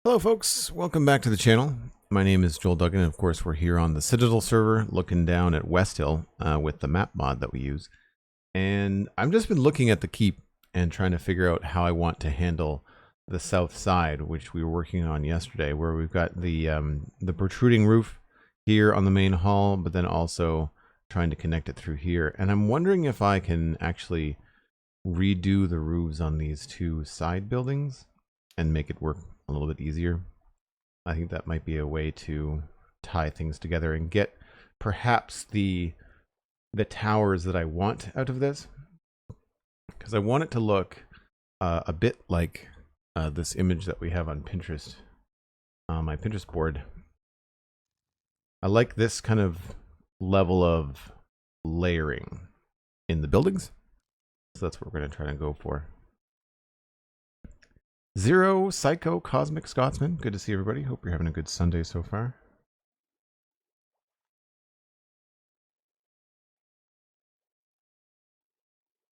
Hello folks, welcome back to the channel. My name is Joel Duggan, and of course we're here on the Citadel server looking down at Westhill with the map mod that we use. And I've just been looking at the keep and trying to figure out how I want to handle the south side, which we were working on yesterday, where we've got the protruding roof here on the main hall, but then also trying to connect it through here. And I'm wondering if I can actually redo the roofs on these two side buildings and make it work a little bit easier. I think that might be a way to tie things together and get perhaps the towers that I want out of this, because I want it to look a bit like this image that we have on Pinterest, on my Pinterest board. I like this kind of level of layering in the buildings, so that's what we're going to try to go for. Zero Psycho Cosmic Scotsman. Good to see everybody. Hope you're having a good Sunday so far.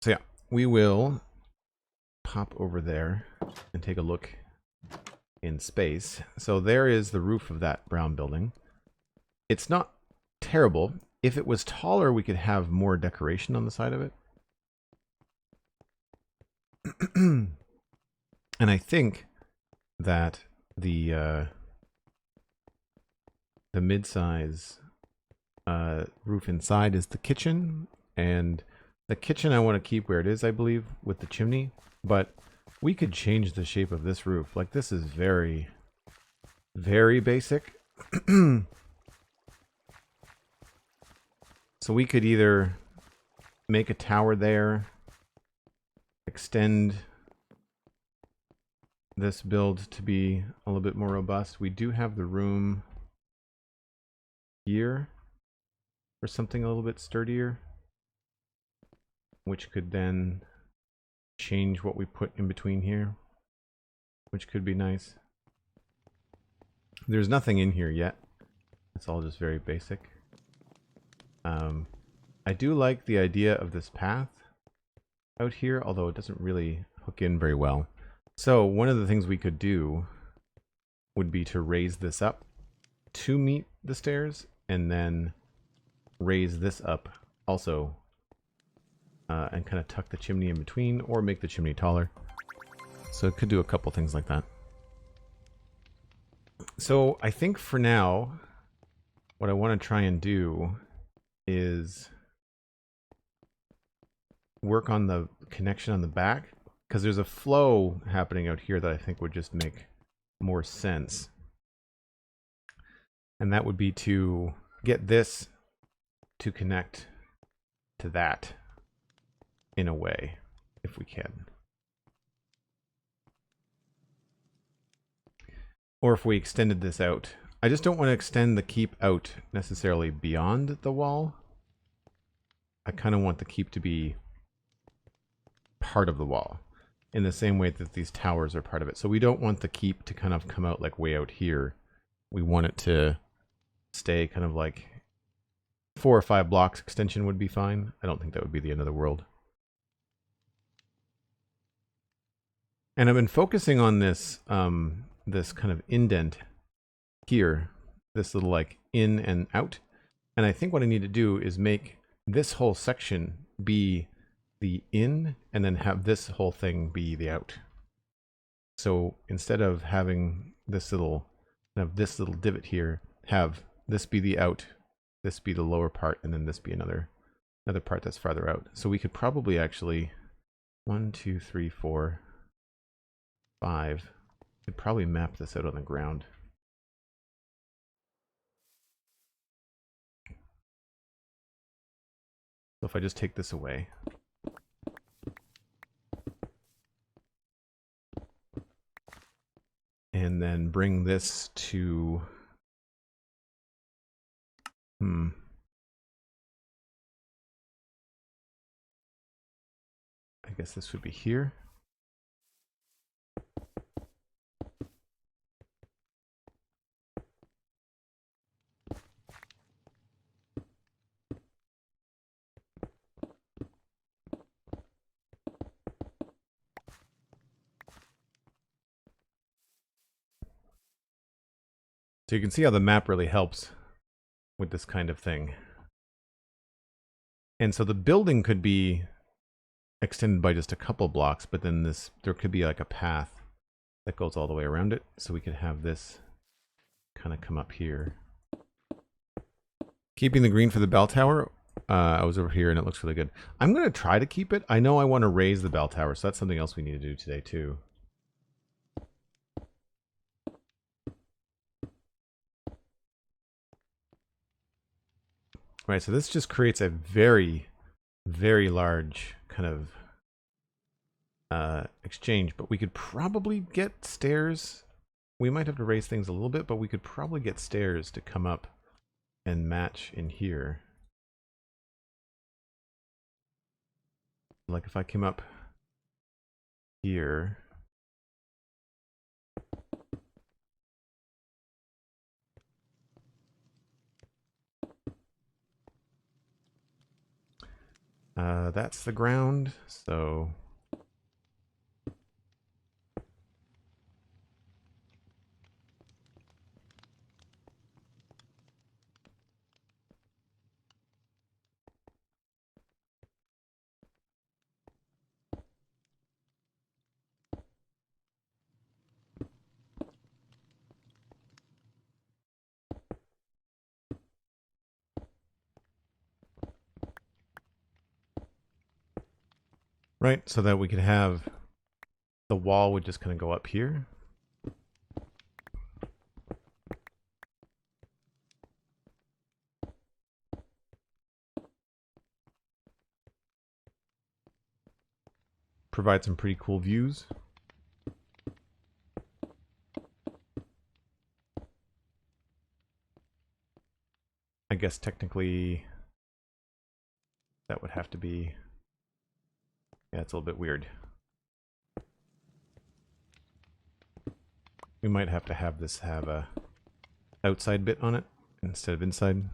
So yeah, we will pop over there and take a look in space. So there is the roof of that brown building. It's not terrible. If it was taller, we could have more decoration on the side of it. And I think that the mid-size roof inside is the kitchen, and the kitchen I want to keep where it is, I believe, with the chimney, but we could change the shape of this roof. Like, this is very, very basic. So we could either make a tower there, extend this build to be a little bit more robust. We do have the room here for something a little bit sturdier, which could then change what we put in between here, which could be nice. There's nothing in here yet. It's all just very basic. I do like the idea of this path out here, although it doesn't really hook in very well. So one of the things we could do would be to raise this up to meet the stairs, and then raise this up also, and kind of tuck the chimney in between, or make the chimney taller. So it could do a couple things like that. So I think for now, what I want to try and do is work on the connection on the back, because there's a flow happening out here that I think would just make more sense. And that would be to get this to connect to that in a way, if we can. Or if we extended this out. I just don't want to extend the keep out necessarily beyond the wall. I kind of want the keep to be part of the wall, in the same way that these towers are part of it. So we don't want the keep to kind of come out like way out here. We want it to stay kind of like 4 or 5 blocks extension would be fine. I don't think that would be the end of the world. And I've been focusing on this this kind of indent here, this little like in and out. And I think what I need to do is make this whole section be the in, and then have this whole thing be the out. So instead of having this little divot here, have this be the out, this be the lower part, and then this be another part that's farther out. So we could probably actually 1, 2, 3, 4, 5. Could probably map this out on the ground. So if I just take this away, and then bring this to I guess this would be here. So you can see how the map really helps with this kind of thing. And so the building could be extended by just a couple blocks, but then there could be like a path that goes all the way around it. So we could have this kind of come up here. Keeping the green for the bell tower. I was over here and it looks really good. I'm going to try to keep it. I know I want to raise the bell tower, so that's something else we need to do today too. Right, so this just creates a very, very large kind of exchange, but we could probably get stairs. We might have to raise things a little bit, but we could probably get stairs to come up and match in here. Like if I came up here. That's the ground, so right, so that we could have the wall would just kind of go up here. Provide some pretty cool views. I guess technically that would have to be, yeah, it's a little bit weird. We might have to have this have a outside bit on it instead of inside.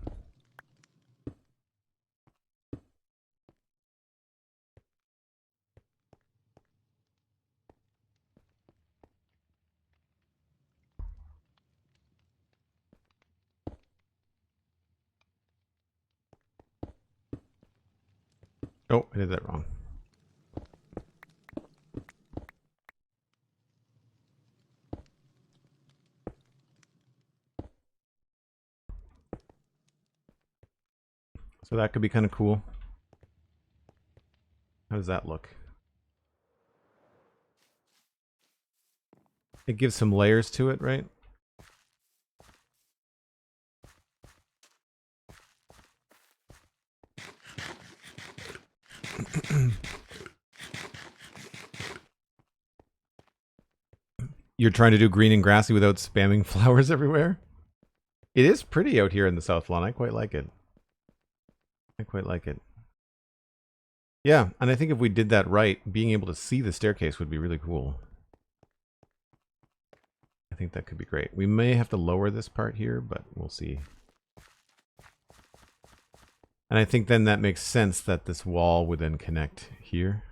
Oh, I did that wrong. So that could be kind of cool. How does that look? It gives some layers to it, right? You're trying to do green and grassy without spamming flowers everywhere? It is pretty out here in the South Lawn. I quite like it. I quite like it. Yeah, and I think if we did that right, being able to see the staircase would be really cool. I think that could be great. We may have to lower this part here, but we'll see. And I think then that makes sense that this wall would then connect here.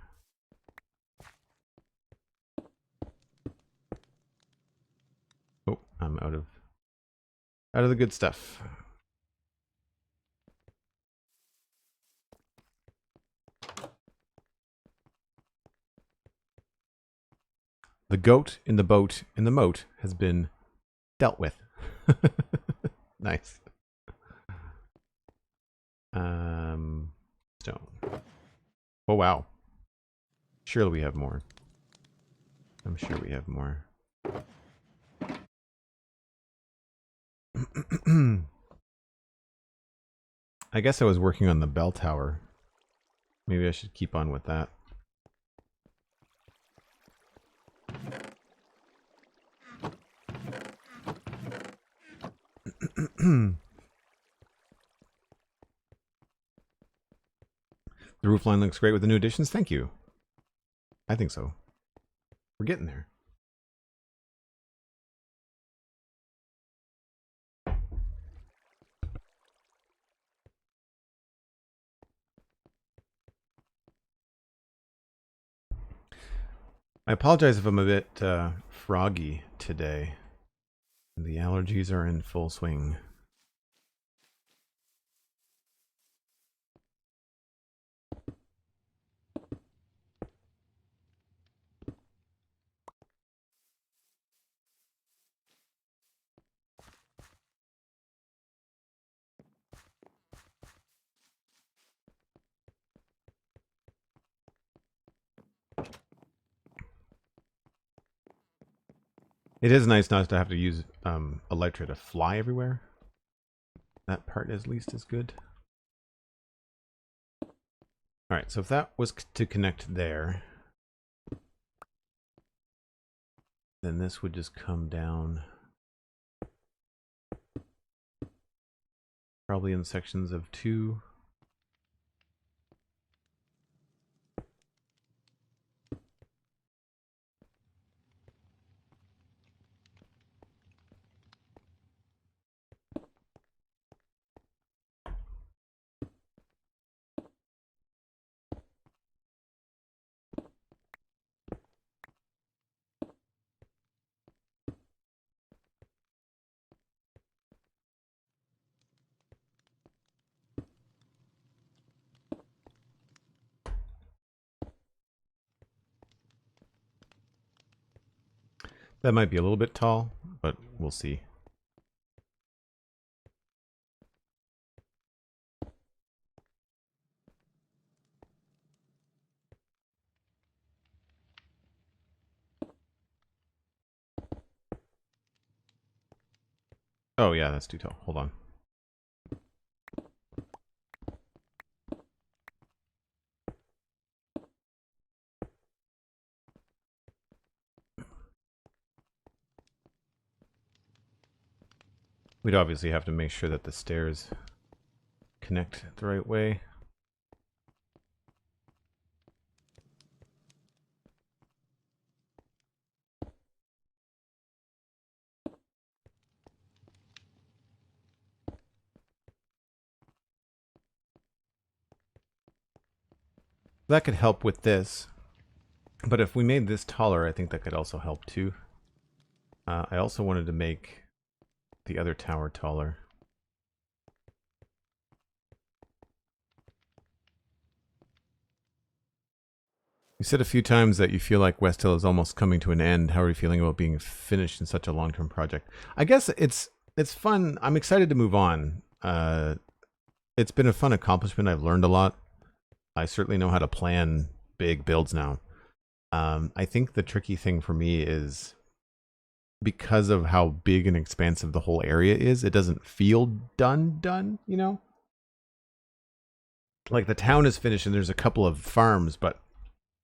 Oh, I'm out of the good stuff. The goat in the boat in the moat has been dealt with. Nice. Stone. Oh wow. Surely we have more. I'm sure we have more. I guess I was working on the bell tower. Maybe I should keep on with that. The roof line looks great with the new additions. Thank you. I think so. We're getting there. I apologize if I'm a bit froggy today. The allergies are in full swing. It is nice not to have to use Elytra to fly everywhere. That part at least is good. All right, so if that was to connect there, then this would just come down probably in sections of 2. That might be a little bit tall, but we'll see. Oh yeah, that's too tall. Hold on. We'd obviously have to make sure that the stairs connect the right way. That could help with this. But if we made this taller, I think that could also help too. I also wanted to make the other tower taller. You said a few times that you feel like Westhill is almost coming to an end. How are you feeling about being finished in such a long-term project? I guess it's fun. I'm excited to move on. It's been a fun accomplishment. I've learned a lot. I certainly know how to plan big builds now. I think the tricky thing for me is because of how big and expansive the whole area is, it doesn't feel done, you know? Like the town is finished and there's a couple of farms, but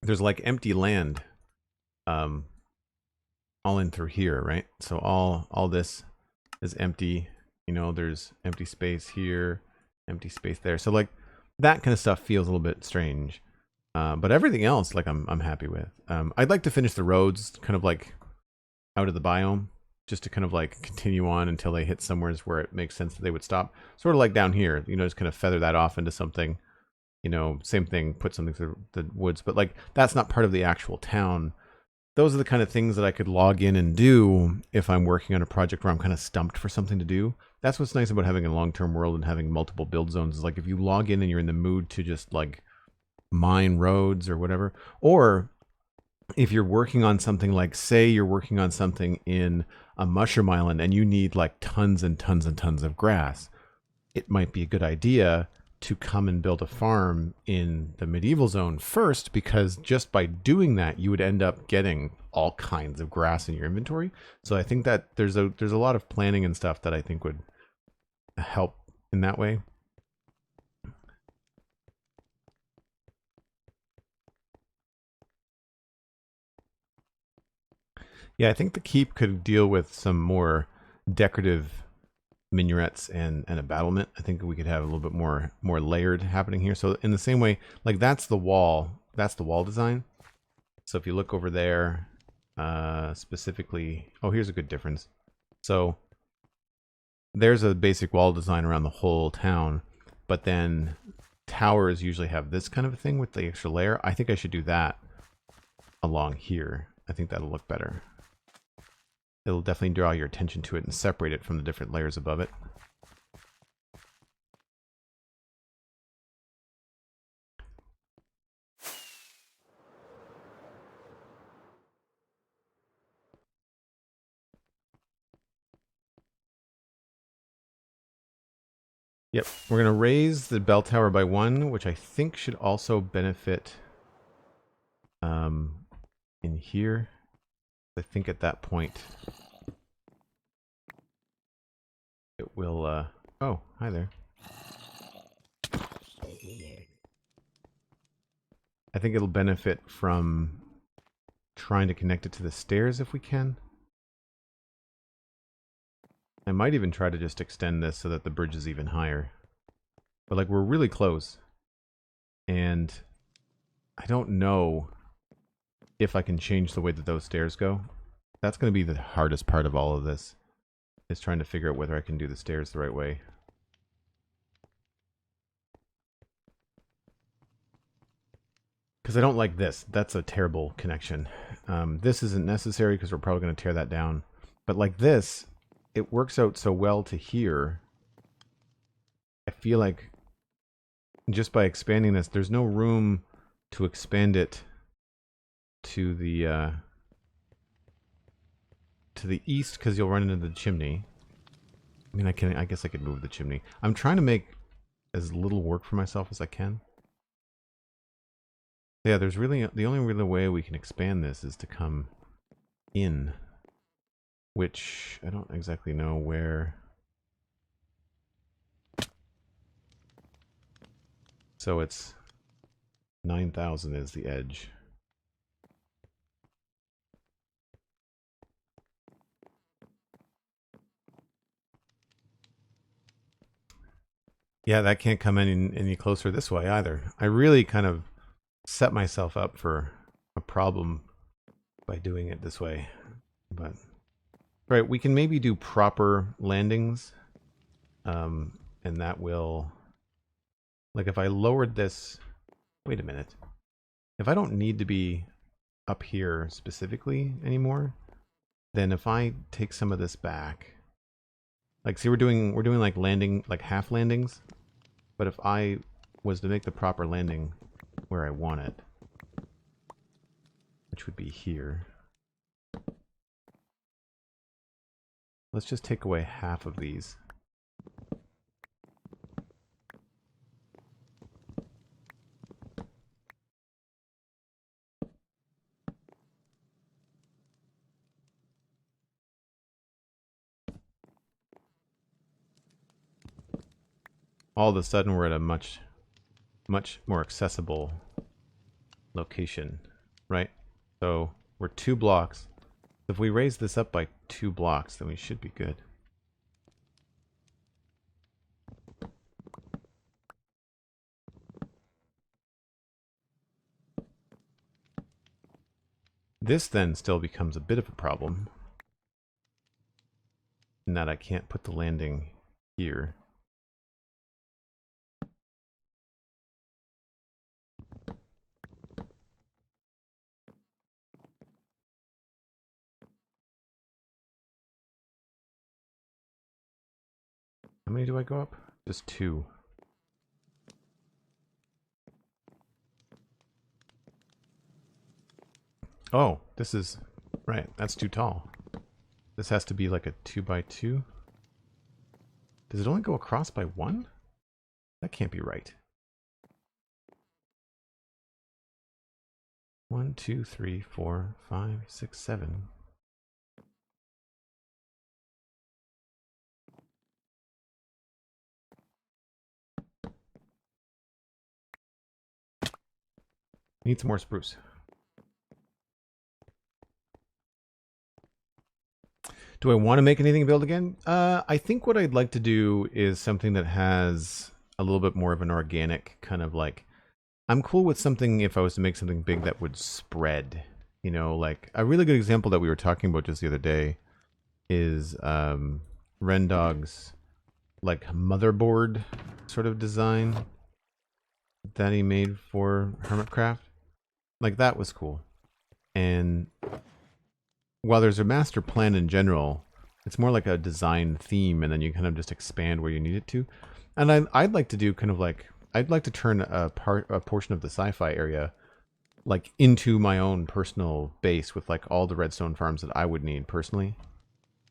there's like empty land all in through here, right? So all this is empty. You know, there's empty space here, empty space there. So like that kind of stuff feels a little bit strange. But everything else, like I'm happy with. I'd like to finish the roads kind of like out of the biome, just to kind of like continue on until they hit somewhere where it makes sense that they would stop. Sort of like down here, you know, just kind of feather that off into something. You know, same thing, put something through the woods, but like that's not part of the actual town. Those are the kind of things that I could log in and do if I'm working on a project where I'm kind of stumped for something to do. That's what's nice about having a long-term world and having multiple build zones, is like if you log in and you're in the mood to just like mine roads or whatever, or if you're working on something like, say you're working on something in a mushroom island and you need like tons and tons and tons of grass, it might be a good idea to come and build a farm in the medieval zone first, because just by doing that you would end up getting all kinds of grass in your inventory. So I think that there's a lot of planning and stuff that I think would help in that way. Yeah, I think the keep could deal with some more decorative minarets and a battlement. I think we could have a little bit more layered happening here. So in the same way, like that's the wall design. So if you look over there, specifically, oh, here's a good difference. So there's a basic wall design around the whole town, but then towers usually have this kind of a thing with the extra layer. I think I should do that along here. I think that'll look better. it'll definitely draw your attention to it and separate it from the different layers above it. Yep, we're going to raise the bell tower by 1, which I think should also benefit in here. I think at that point it will, oh, hi there. I think it'll benefit from trying to connect it to the stairs if we can. I might even try to just extend this so that the bridge is even higher. But like, we're really close. And I don't know if I can change the way that those stairs go. That's going to be the hardest part of all of this, is trying to figure out whether I can do the stairs the right way. Because I don't like this. That's a terrible connection. This isn't necessary because we're probably going to tear that down. But like this, it works out so well to here. I feel like just by expanding this, there's no room to expand it to the east because you'll run into the chimney. I mean, I guess I could move the chimney. I'm trying to make as little work for myself as I can. Yeah, there's really, the only real way we can expand this is to come in, which I don't exactly know where. So it's 9,000 is the edge. Yeah, that can't come any closer this way either. I really kind of set myself up for a problem by doing it this way. But right, we can maybe do proper landings, and that will, like, if I lowered this, wait a minute, if I don't need to be up here specifically anymore, then if I take some of this back, like, see, we're doing like landing, like half landings, but if I was to make the proper landing where I want it, which would be here, let's just take away half of these. All of a sudden we're at a much more accessible location, right? So we're 2 blocks. If we raise this up by 2 blocks, then we should be good. This then still becomes a bit of a problem, in that I can't put the landing here. How many do I go up? Just 2. Oh, this is, right, that's too tall. This has to be like a 2x2. Does it only go across by 1? That can't be right. 1, 2, 3, 4, 5, 6, 7. Need some more spruce. Do I want to make anything build again? I think what I'd like to do is something that has a little bit more of an organic kind of, like, I'm cool with something if I was to make something big that would spread. You know, like a really good example that we were talking about just the other day is Rendog's like motherboard sort of design that he made for Hermitcraft. Like, that was cool. And while there's a master plan in general, it's more like a design theme, and then you kind of just expand where you need it to. And I'd like to do kind of like, I'd like to turn a portion of the sci-fi area like into my own personal base with like all the redstone farms that I would need personally.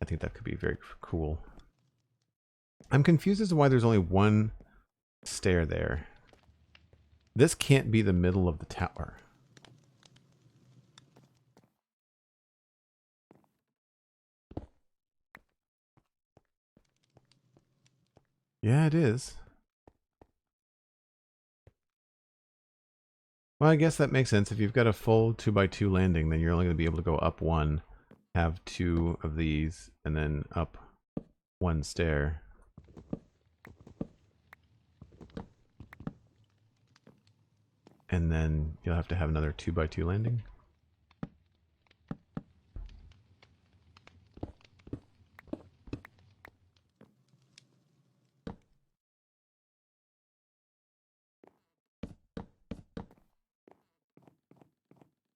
I think that could be very cool. I'm confused as to why there's only one stair there. This can't be the middle of the tower. Yeah, it is. Well, I guess that makes sense. If you've got a full 2x2 landing, then you're only going to be able to go up one, have two of these, and then up one stair. And then you'll have to have another 2x2 landing.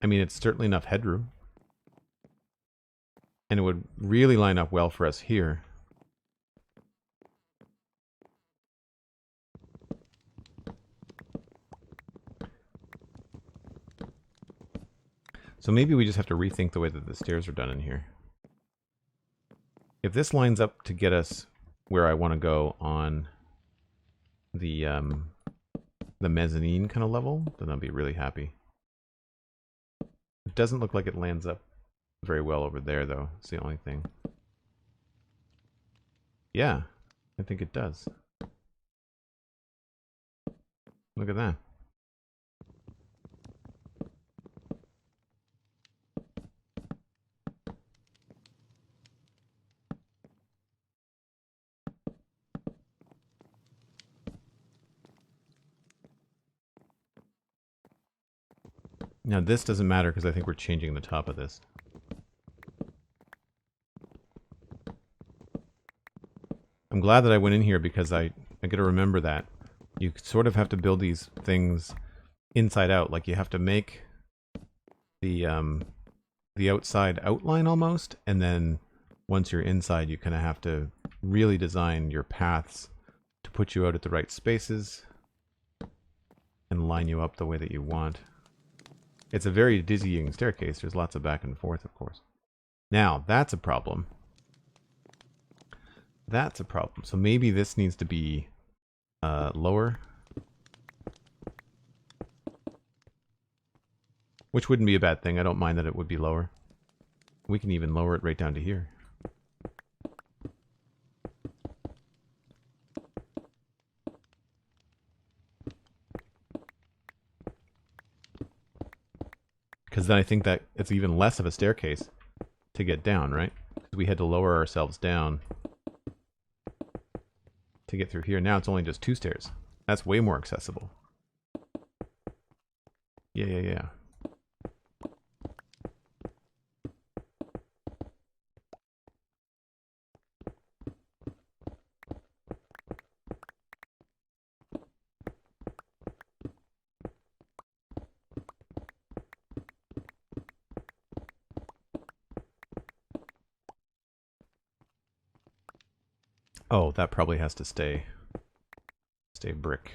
I mean, it's certainly enough headroom. And it would really line up well for us here. So maybe we just have to rethink the way that the stairs are done in here. If this lines up to get us where I want to go on the mezzanine kind of level, then I'll be really happy. It doesn't look like it lands up very well over there, though. It's the only thing. Yeah, I think it does. Look at that. Now this doesn't matter because I think we're changing the top of this. I'm glad that I went in here because I got to remember that you sort of have to build these things inside out. Like you have to make the outside outline almost, and then once you're inside, you kind of have to really design your paths to put you out at the right spaces and line you up the way that you want. It's a very dizzying staircase. There's lots of back and forth, of course. Now, that's a problem. That's a problem. So maybe this needs to be lower. Which wouldn't be a bad thing. I don't mind that it would be lower. We can even lower it right down to here. Because then I think that it's even less of a staircase to get down, right? Because we had to lower ourselves down to get through here. Now it's only just 2 stairs. That's way more accessible. Yeah. Oh, that probably has to stay brick.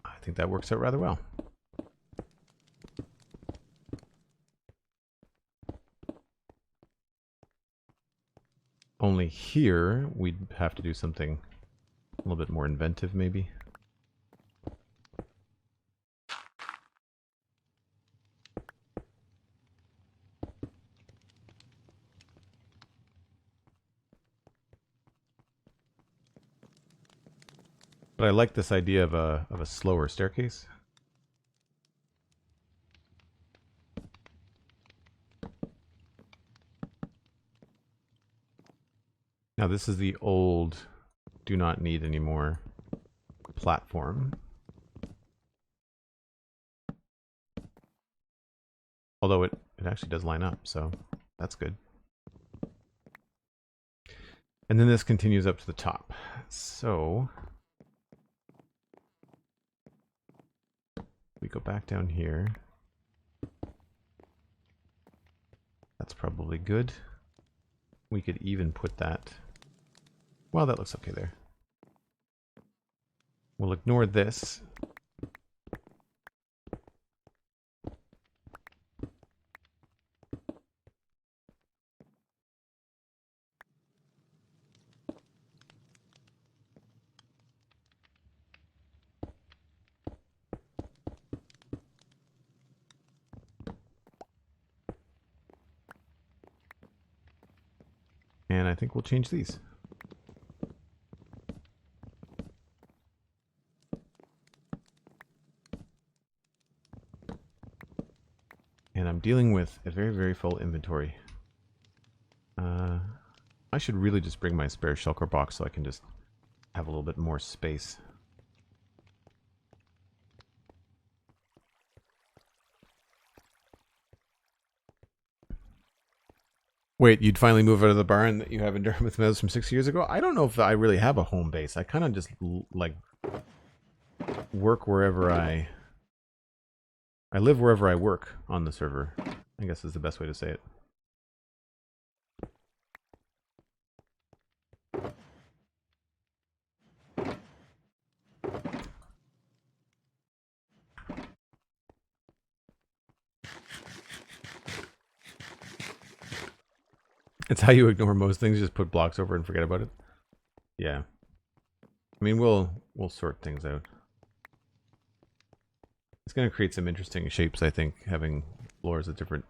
I think that works out rather well. Only here, we'd have to do something a little bit more inventive, maybe. But I like this idea of a slower staircase. Now this is the old do not need any more platform. Although it actually does line up, so that's good. And then this continues up to the top. So we go back down here. That's probably good. We could even put that... Well, that looks okay there. We'll ignore this. And I think we'll change these. And I'm dealing with a very, very full inventory. I should really just bring my spare shulker box so I can just have a little bit more space. Wait, you'd finally move out of the barn that you have in Dartmouth Meadows from 6 years ago? I don't know if I really have a home base. I kind of just like work wherever I live wherever I work on the server, I guess is the best way to say it. It's how you ignore most things, just put blocks over and forget about it. Yeah. I mean, we'll sort things out. It's going to create some interesting shapes, I think, having floors at different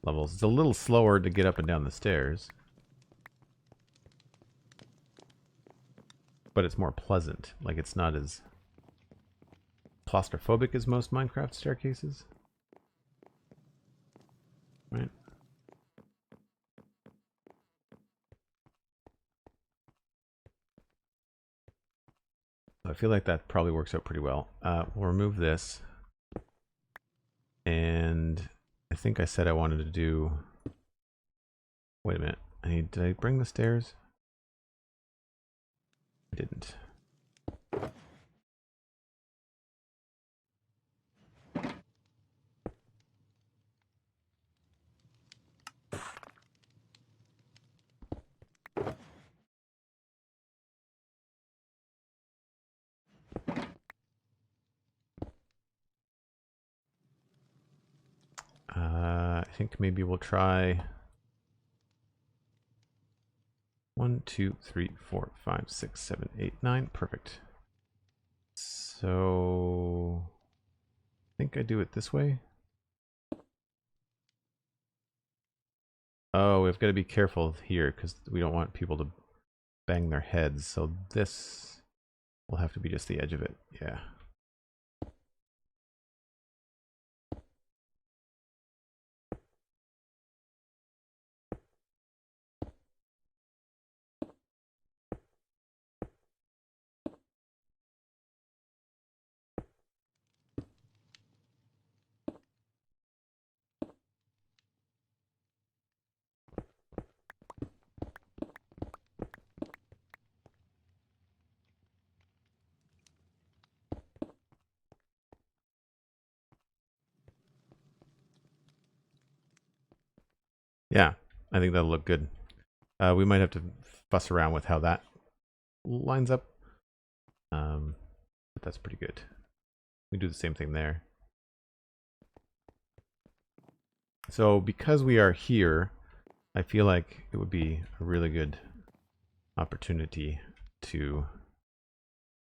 levels. It's a little slower to get up and down the stairs. But it's more pleasant. Like, it's not as claustrophobic as most Minecraft staircases. Right? I feel like that probably works out pretty well. We'll remove this. And I think I said I wanted to do... Wait a minute. Did I bring the stairs? I didn't. I think maybe we'll try 1, 2, 3, 4, 5, 6, 7, 8, 9. Perfect. So I think I do it this way. Oh, we've got to be careful here because we don't want people to bang their heads. So this will have to be just the edge of it. Yeah. Yeah, I think that'll look good. We might have to fuss around with how that lines up. But that's pretty good. We do the same thing there. So because we are here, I feel like it would be a really good opportunity to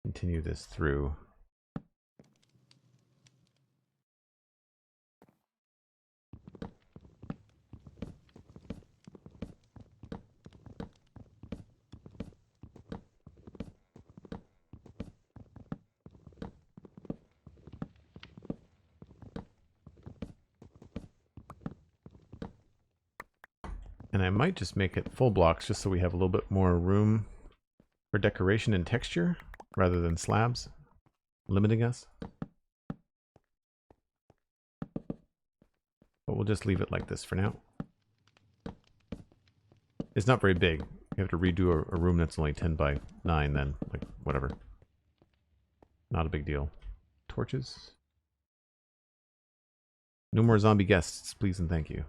continue this through. And I might just make it full blocks just so we have a little bit more room for decoration and texture rather than slabs limiting us. But we'll just leave it like this for now. It's not very big. You have to redo a room that's only 10 by 9 then. Like, whatever. Not a big deal. Torches. No more zombie guests, please and thank you.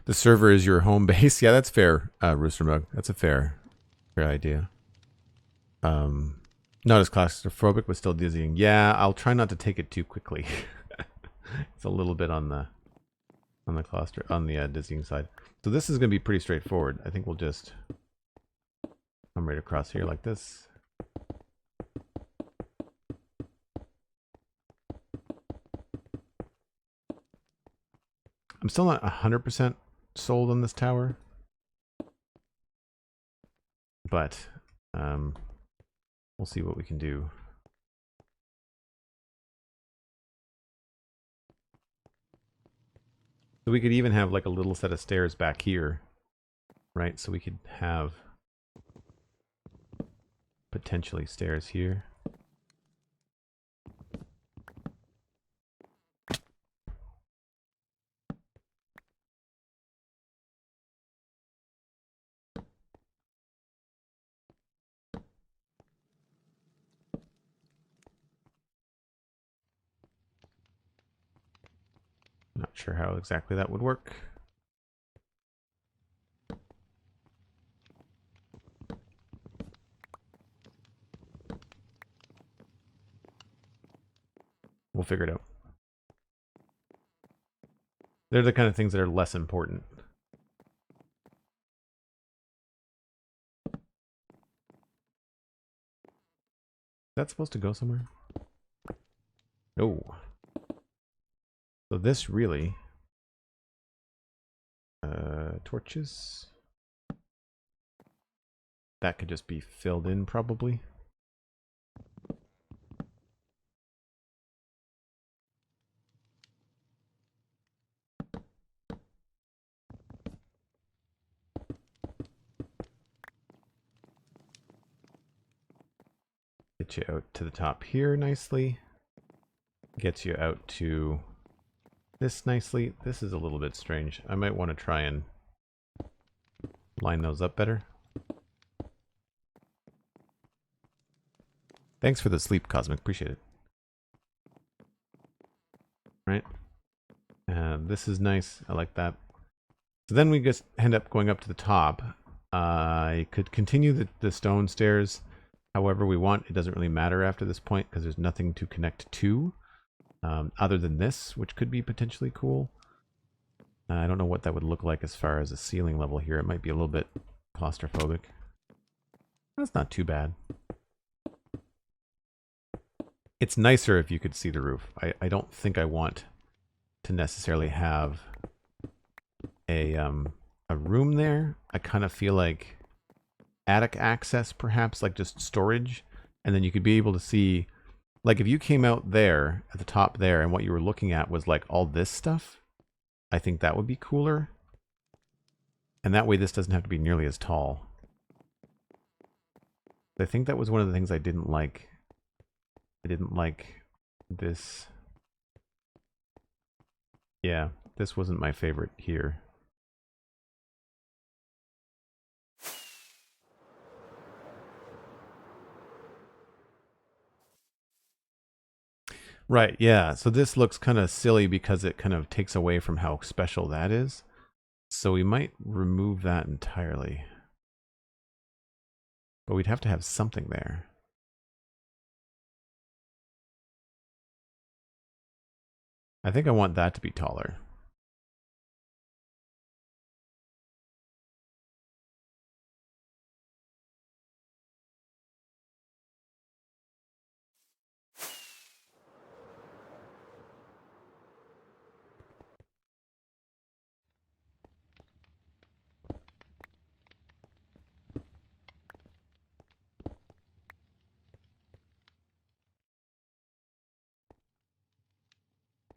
The server is your home base. Yeah, that's fair, Rooster Mug. That's a fair idea. Not as claustrophobic, but still dizzying. Yeah, I'll try not to take it too quickly. It's a little bit on the dizzying side. So this is going to be pretty straightforward. I think we'll just come right across here like this. I'm still not 100% sold on this tower, but we'll see what we can do. So we could even have like a little set of stairs back here, right? So we could have potentially stairs here. Not sure how exactly that would work. We'll figure it out. They're the kind of things that are less important. Is that supposed to go somewhere? No. So this really... torches? That could just be filled in, probably. Get you out to the top here nicely. Gets you out to this nicely. This is a little bit strange. I might want to try and line those up better. Thanks for the sleep, Cosmic. Appreciate it. Right. This is nice. I like that. So then we just end up going up to the top. I could continue the stone stairs however we want. It doesn't really matter after this point because there's nothing to connect to other than this, which could be potentially cool. I don't know what that would look like as far as a ceiling level here. It might be a little bit claustrophobic. That's not too bad. It's nicer if you could see the roof. I don't think I want to necessarily have a room there. I kind of feel like attic access, perhaps, like just storage, and then you could be able to see, like if you came out there at the top there and what you were looking at was like all this stuff, I think that would be cooler. And that way this doesn't have to be nearly as tall. I think that was one of the things I didn't like. I didn't like this. Yeah, this wasn't my favorite here. Right, yeah. So this looks kind of silly because it kind of takes away from how special that is. So we might remove that entirely. But we'd have to have something there. I think I want that to be taller.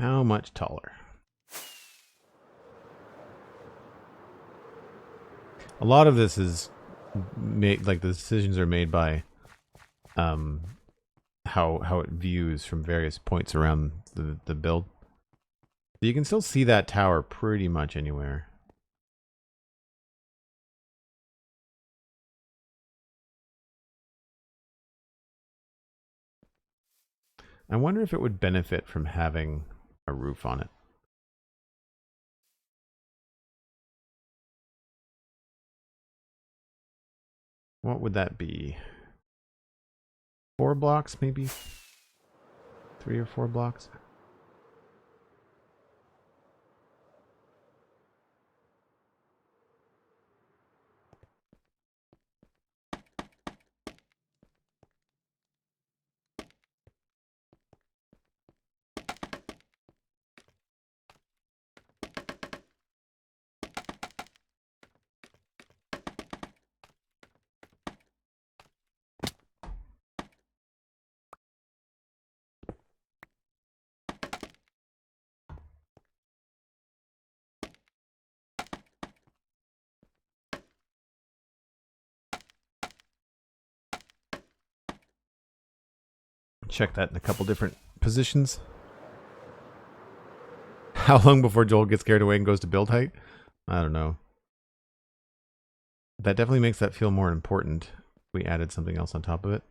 How much taller? A lot of this is made, like the decisions are made by how it views from various points around the build. You can still see that tower pretty much anywhere. I wonder if it would benefit from having a roof on it. What would that be? 4 blocks, maybe? 3 or 4 blocks? Check that in a couple different positions. How long before Joel gets carried away and goes to build height? I don't know. That definitely makes that feel more important. We added something else on top of it.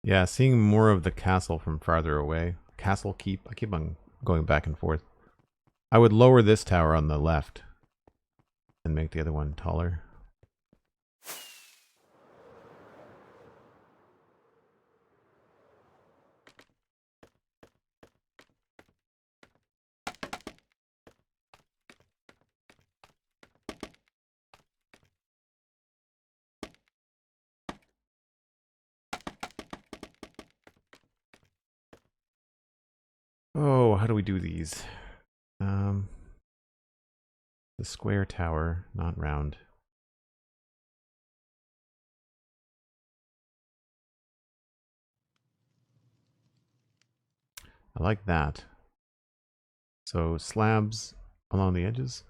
Yeah, seeing more of the castle from farther away. Castle keep. I keep on going back and forth. I would lower this tower on the left and make the other one taller. Oh, how do we do these? The square tower, not round. I like that. So slabs along the edges.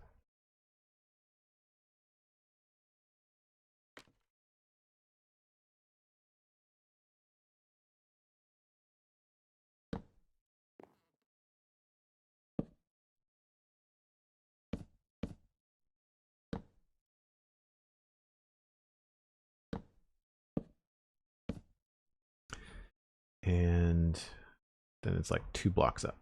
And then it's like 2 blocks up.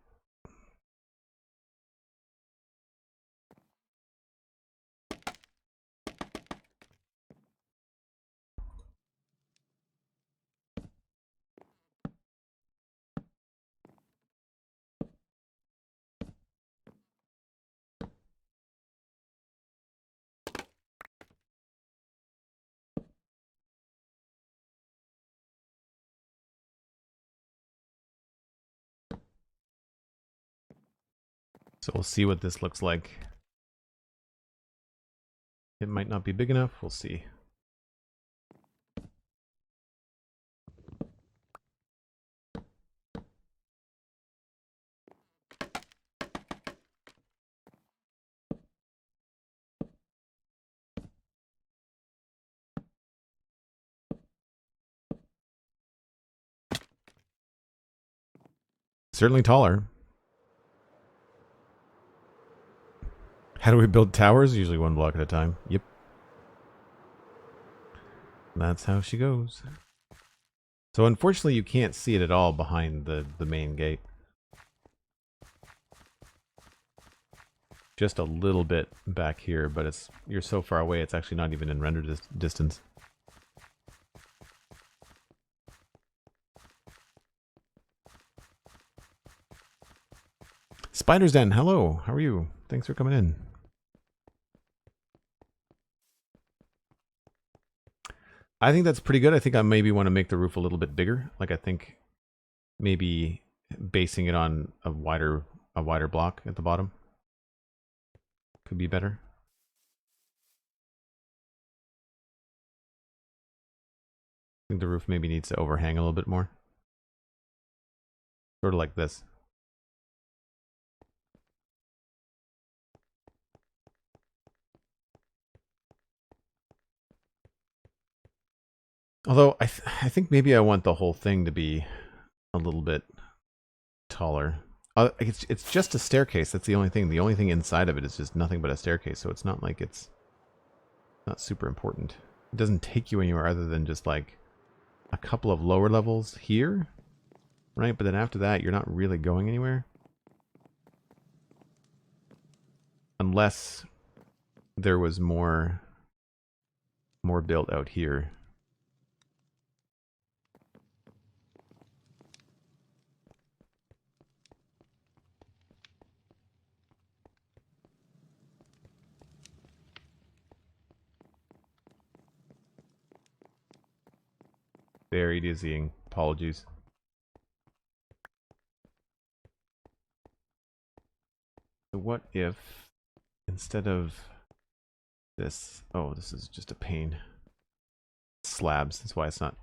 So we'll see what this looks like. It might not be big enough. We'll see. Certainly taller. How do we build towers? Usually 1 block at a time. Yep. That's how she goes. So unfortunately you can't see it at all behind the main gate. Just a little bit back here, but you're so far away it's actually not even in render distance. Spider's Den, hello. How are you? Thanks for coming in. I think that's pretty good. I think I maybe want to make the roof a little bit bigger. Like I think maybe basing it on a wider block at the bottom could be better. I think the roof maybe needs to overhang a little bit more. Sort of like this. Although I think maybe I want the whole thing to be a little bit taller. It's just a staircase. That's the only thing. The only thing inside of it is just nothing but a staircase. So it's not like it's not super important. It doesn't take you anywhere other than just like a couple of lower levels here, right? But then after that, you're not really going anywhere. Unless there was more built out here. Very dizzying. Apologies. So what if instead of this, oh, this is just a pain. Slabs, that's why it's not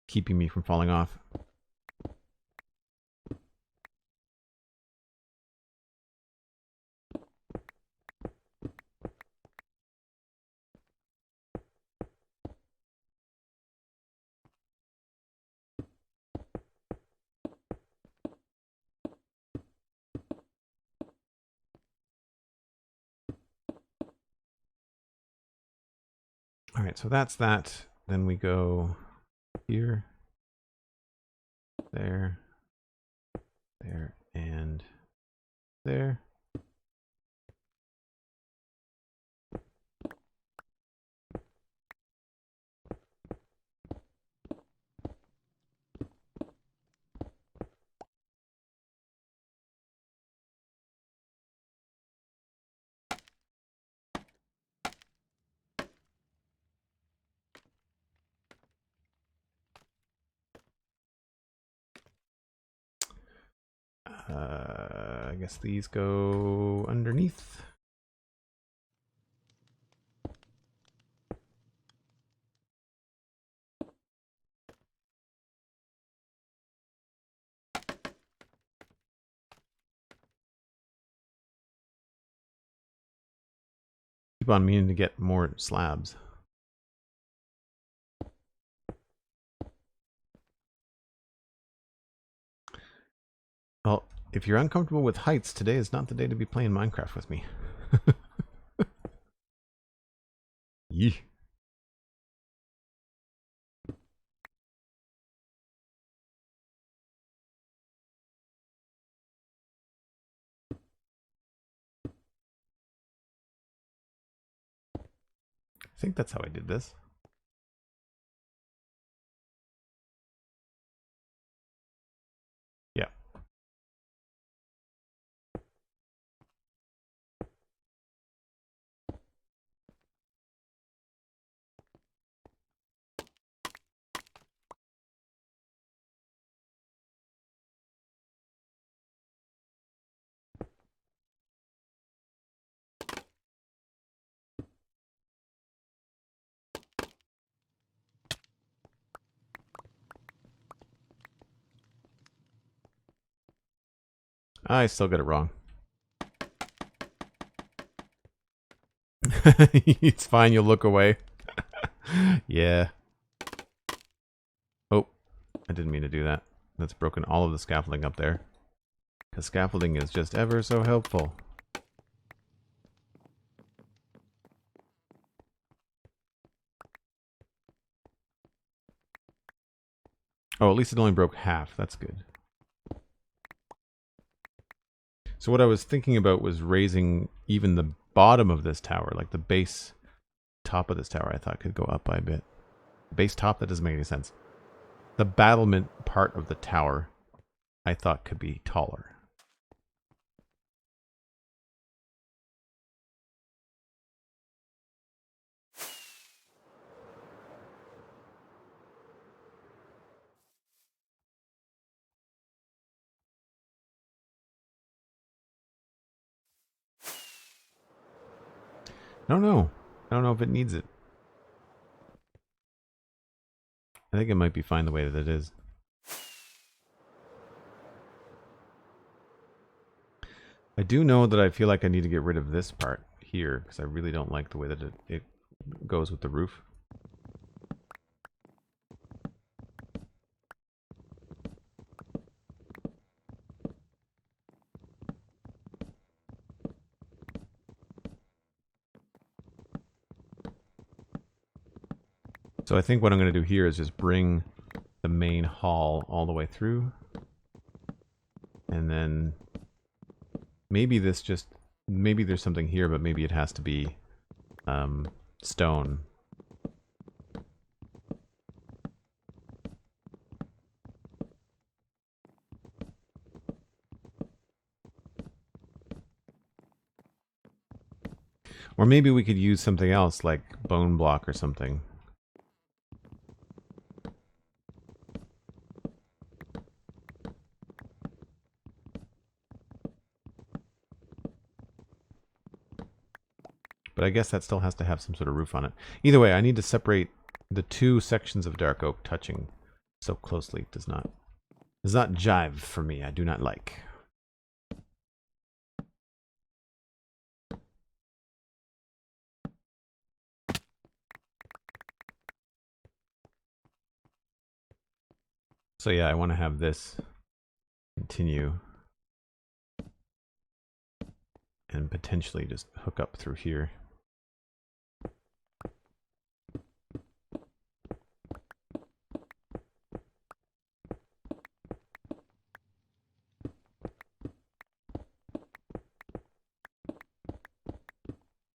keeping me from falling off. All right, so that's that. Then we go here, there, there, and there. I guess these go underneath. Keep on meaning to get more slabs. Well, if you're uncomfortable with heights, today is not the day to be playing Minecraft with me. Yee. I think that's how I did this. Yeah. I still get it wrong. It's fine, you'll look away. Yeah. Oh, I didn't mean to do that. That's broken all of the scaffolding up there. Because scaffolding is just ever so helpful. Oh, at least it only broke half. That's good. So what I was thinking about was raising even the bottom of this tower, like the base top of this tower, I thought could go up by a bit. Base top, that doesn't make any sense. The battlement part of the tower, I thought could be taller. I don't know. I don't know if it needs it. I think it might be fine the way that it is. I do know that I feel like I need to get rid of this part here because I really don't like the way that it goes with the roof. So I think what I'm going to do here is just bring the main hall all the way through. And then maybe this just, maybe there's something here, but maybe it has to be stone. Or maybe we could use something else like bone block or something. But I guess that still has to have some sort of roof on it. Either way, I need to separate the two sections of dark oak touching so closely. It does not jive for me. I do not like. So yeah, I want to have this continue and potentially just hook up through here.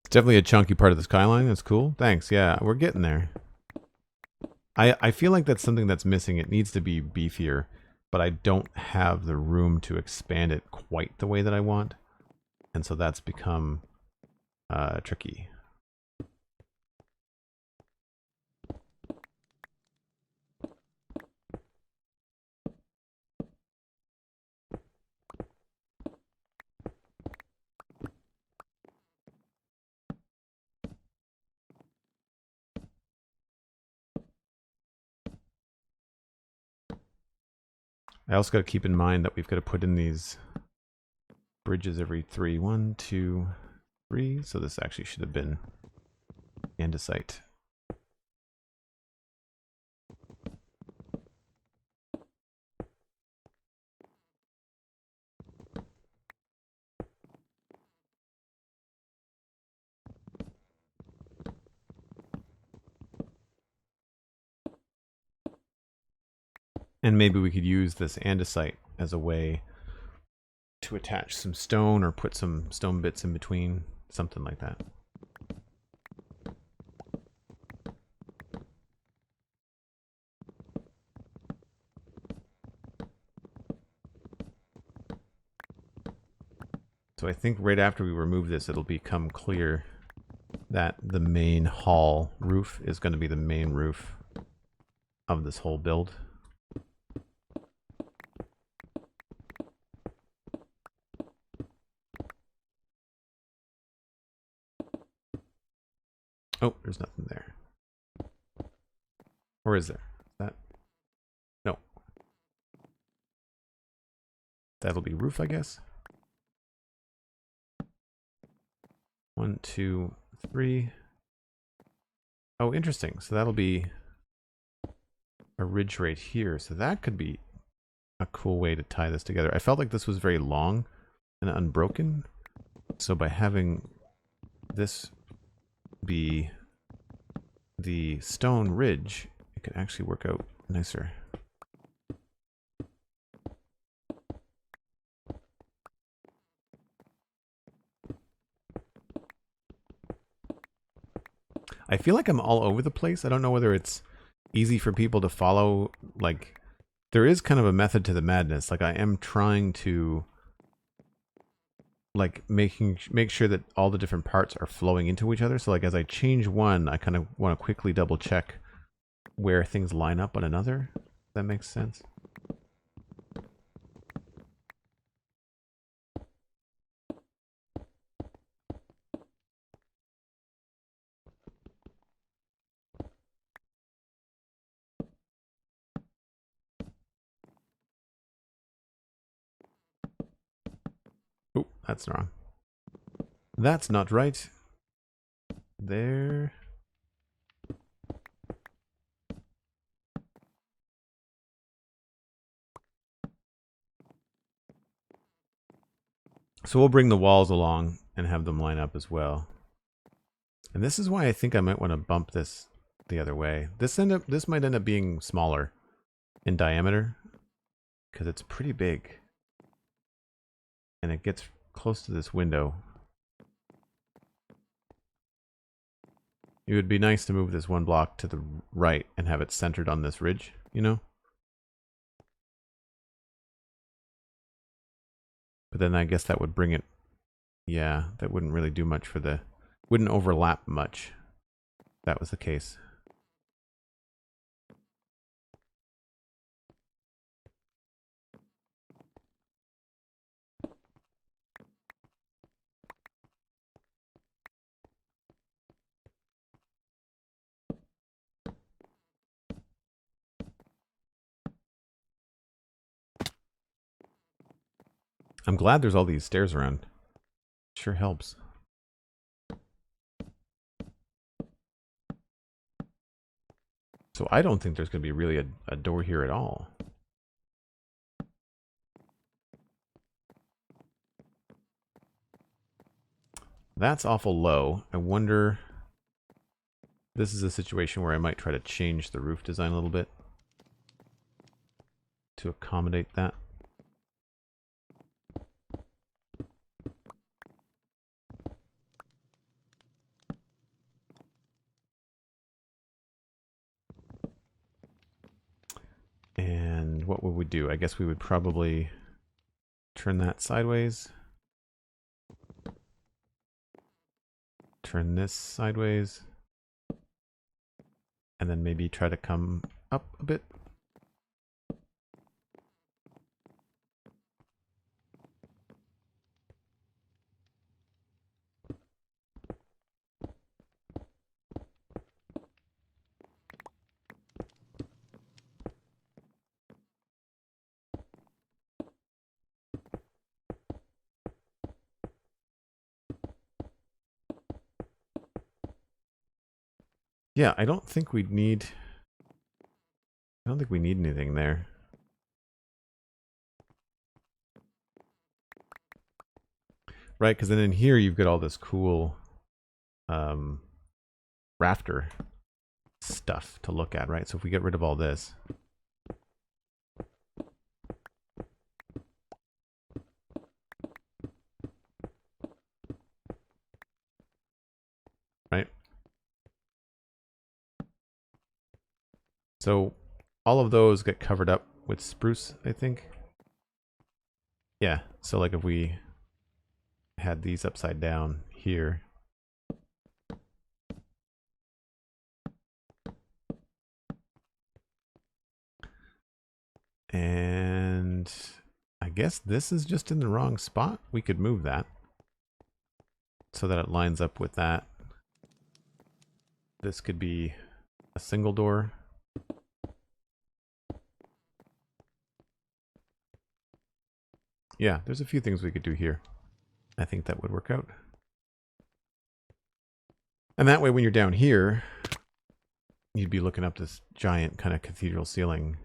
It's definitely a chunky part of the skyline. That's cool. Thanks. Yeah, we're getting there. I feel like that's something that's missing. It needs to be beefier, but I don't have the room to expand it quite the way that I want. And so that's become tricky. I also got to keep in mind that we've got to put in these bridges every 3. 1, 2, 3. So this actually should have been andesite. And maybe we could use this andesite as a way to attach some stone or put some stone bits in between, something like that. So I think right after we remove this, it'll become clear that the main hall roof is going to be the main roof of this whole build. Oh, there's nothing there. Or is there? That? No. That'll be roof, I guess. 1, 2, 3. Oh, interesting. So that'll be a ridge right here. So that could be a cool way to tie this together. I felt like this was very long and unbroken. So by having this be the stone ridge, it could actually work out nicer. I feel like I'm all over the place. I don't know whether it's easy for people to follow. Like, there is kind of a method to the madness. Like, I am trying to like make sure that all the different parts are flowing into each other. So like as I change one, I kind of want to quickly double check where things line up on another. If that makes sense. Oh, that's wrong. That's not right. There. So we'll bring the walls along and have them line up as well. And this is why I think I might want to bump this the other way. This might end up being smaller in diameter because it's pretty big. And it gets close to this window. It would be nice to move this one block to the right and have it centered on this ridge, you know? But then I guess that would bring it, yeah, that wouldn't really do much for the, wouldn't overlap much if that was the case. I'm glad there's all these stairs around. Sure helps. So I don't think there's going to be really a door here at all. That's awful low. I wonder... This is a situation where I might try to change the roof design a little bit to accommodate that. And what would we do? I guess we would probably turn that sideways. Turn this sideways. And then maybe try to come up a bit. Yeah, I don't think we need anything there. Right, because then in here you've got all this cool rafter stuff to look at, right? So if we get rid of all this, right? So all of those get covered up with spruce, I think. Yeah, so like if we had these upside down here, and I guess this is just in the wrong spot. We could move that so that it lines up with that. This could be a single door. Yeah, there's a few things we could do here. I think that would work out. And that way when you're down here, you'd be looking up this giant kind of cathedral ceiling.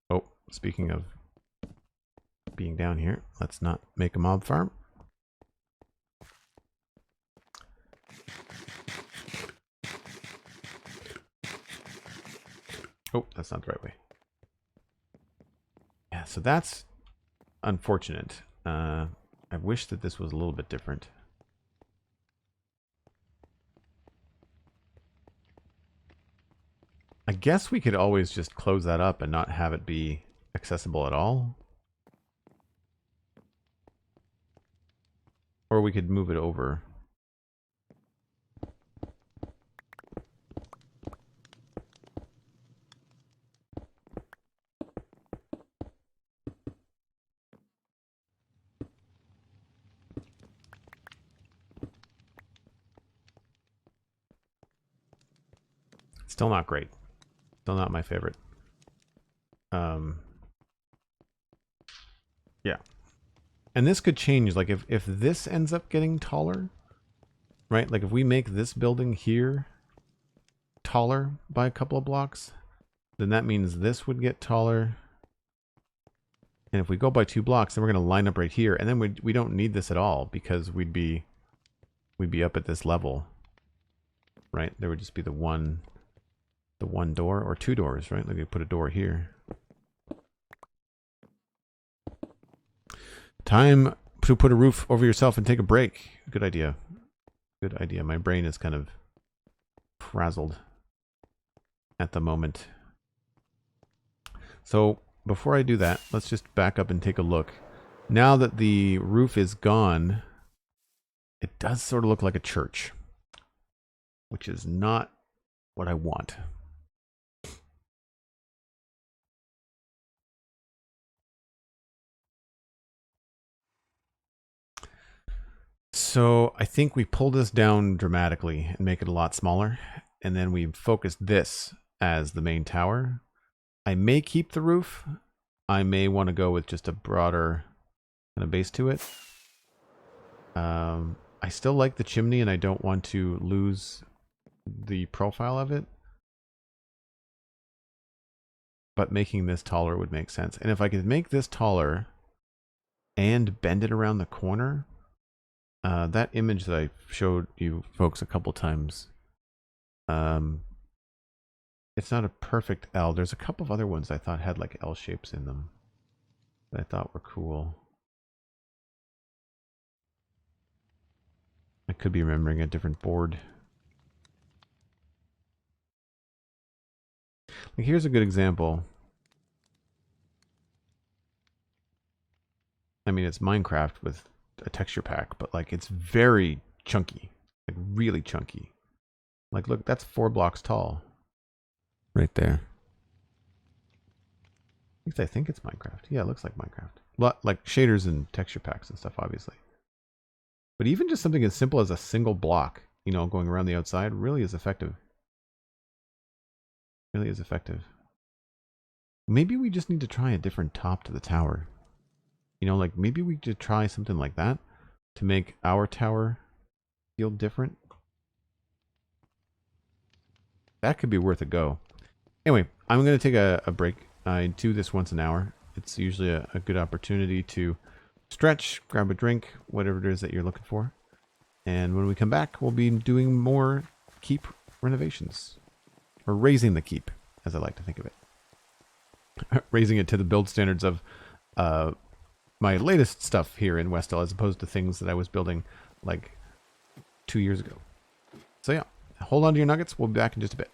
Oh, speaking of being down here, let's not make a mob farm. Oh, that's not the right way. Yeah, so that's unfortunate. I wish that this was a little bit different. I guess we could always just close that up and not have it be accessible at all. Or we could move it over. Still not great. Still not my favorite. Yeah. And this could change, like if this ends up getting taller, right? Like if we make this building here taller by a couple of blocks, then that means this would get taller. And if we go by 2 blocks, then we're going to line up right here. And then we don't need this at all because we'd be up at this level. right? There would just be the one door or 2 doors, right? Like you put a door here. Time to put a roof over yourself and take a break. Good idea. Good idea. My brain is kind of frazzled at the moment. So before I do that, let's just back up and take a look. Now that the roof is gone, it does sort of look like a church, which is not what I want. So I think we pull this down dramatically and make it a lot smaller. And then we focus this as the main tower. I may keep the roof. I may want to go with just a broader kind of base to it. I still like the chimney and I don't want to lose the profile of it. But making this taller would make sense. And if I could make this taller and bend it around the corner, that image that I showed you folks a couple times, it's not a perfect L. There's a couple of other ones I thought had like L shapes in them that I thought were cool. I could be remembering a different board. Like here's a good example. I mean, it's Minecraft with a texture pack, but like it's very chunky, like really chunky. Like look, that's 4 blocks tall right there. At least I think it's Minecraft. Yeah, it looks like Minecraft. Like shaders and texture packs and stuff, obviously. But even just something as simple as a single block, you know, going around the outside really is effective. Really is effective. Maybe we just need to try a different top to the tower. You know, like maybe we could try something like that to make our tower feel different. That could be worth a go. Anyway, I'm going to take a break. I do this once an hour. It's usually a good opportunity to stretch, grab a drink, whatever it is that you're looking for. And when we come back, we'll be doing more keep renovations. Or raising the keep, as I like to think of it. Raising it to the build standards of my latest stuff here in Westhill, as opposed to things that I was building like 2 years ago. So yeah, hold on to your nuggets. We'll be back in just a bit.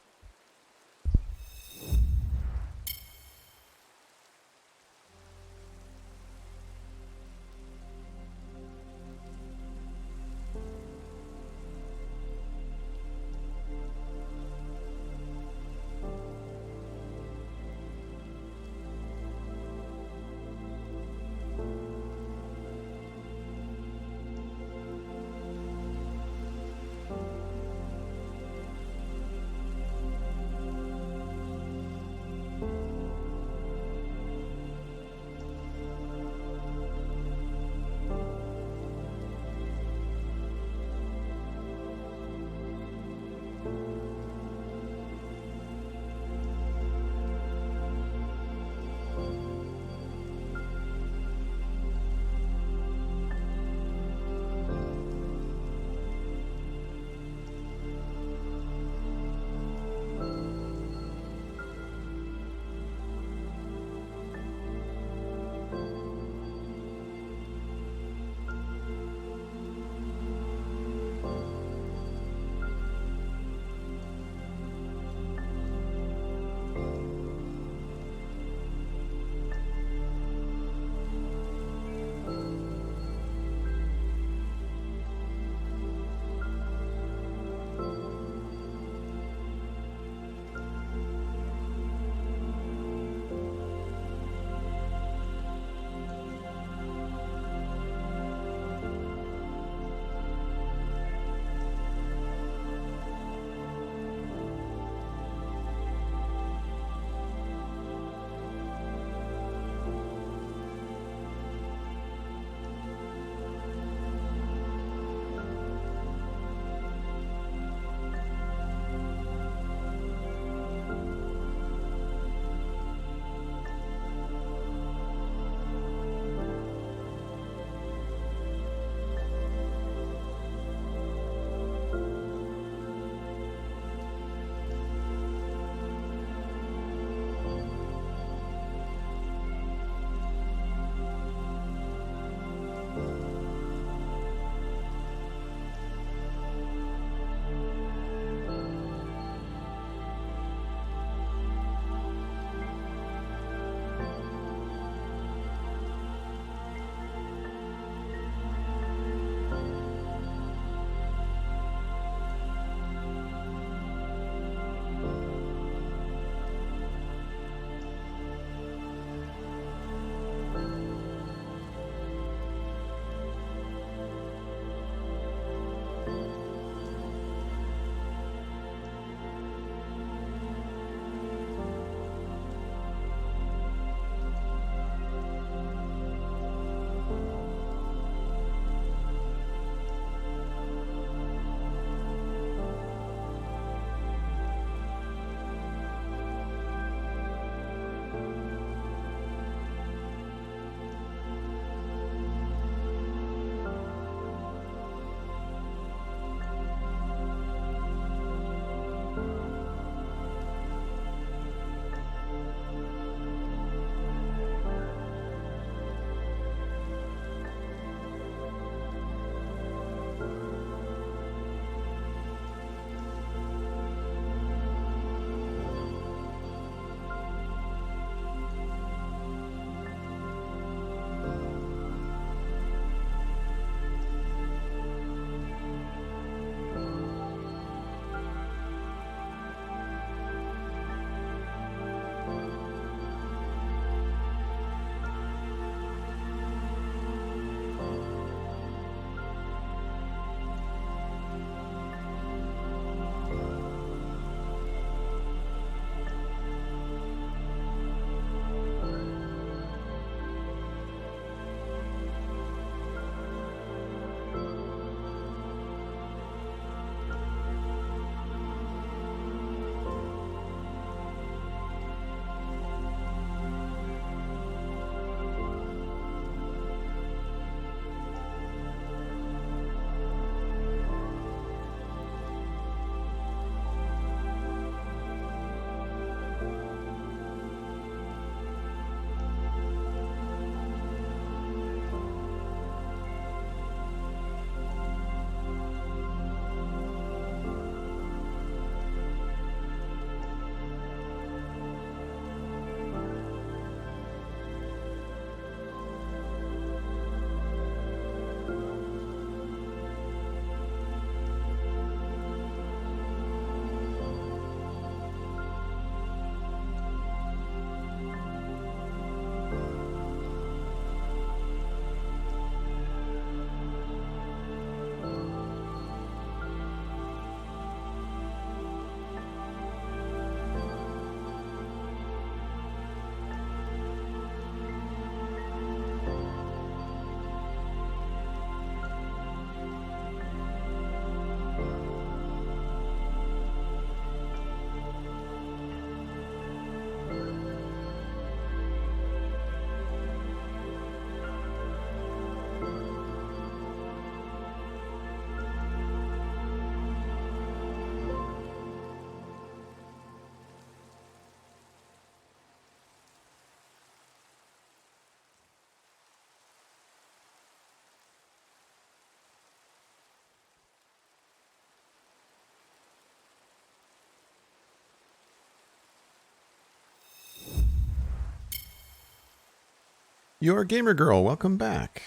Your gamer girl, welcome back.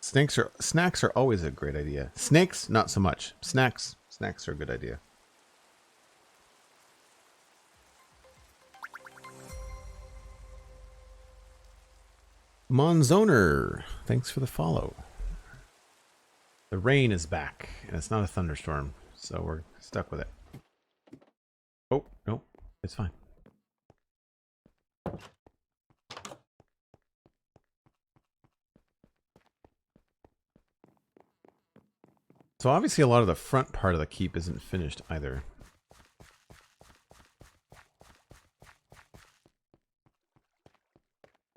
Snacks are always a great idea. Snakes, not so much. Snacks are a good idea. Monzoner, thanks for the follow. The rain is back, and it's not a thunderstorm, so we're stuck with it. Oh, no, it's fine. So obviously a lot of the front part of the keep isn't finished either.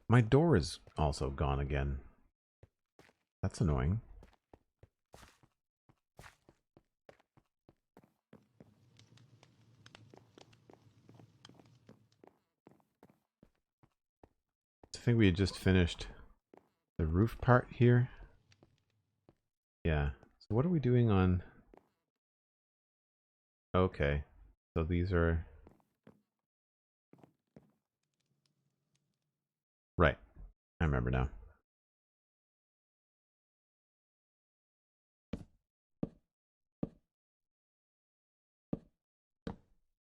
My door is also gone again. That's annoying. I think we had just finished the roof part here. Yeah. So what are we doing on... Okay. So these are... Right. I remember now.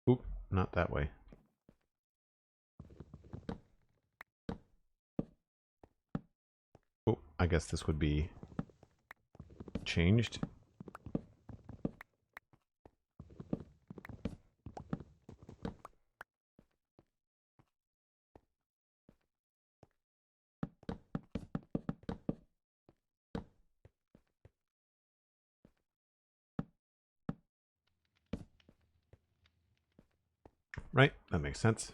Oop, not that way. Oh, I guess this would be changed. Right, that makes sense.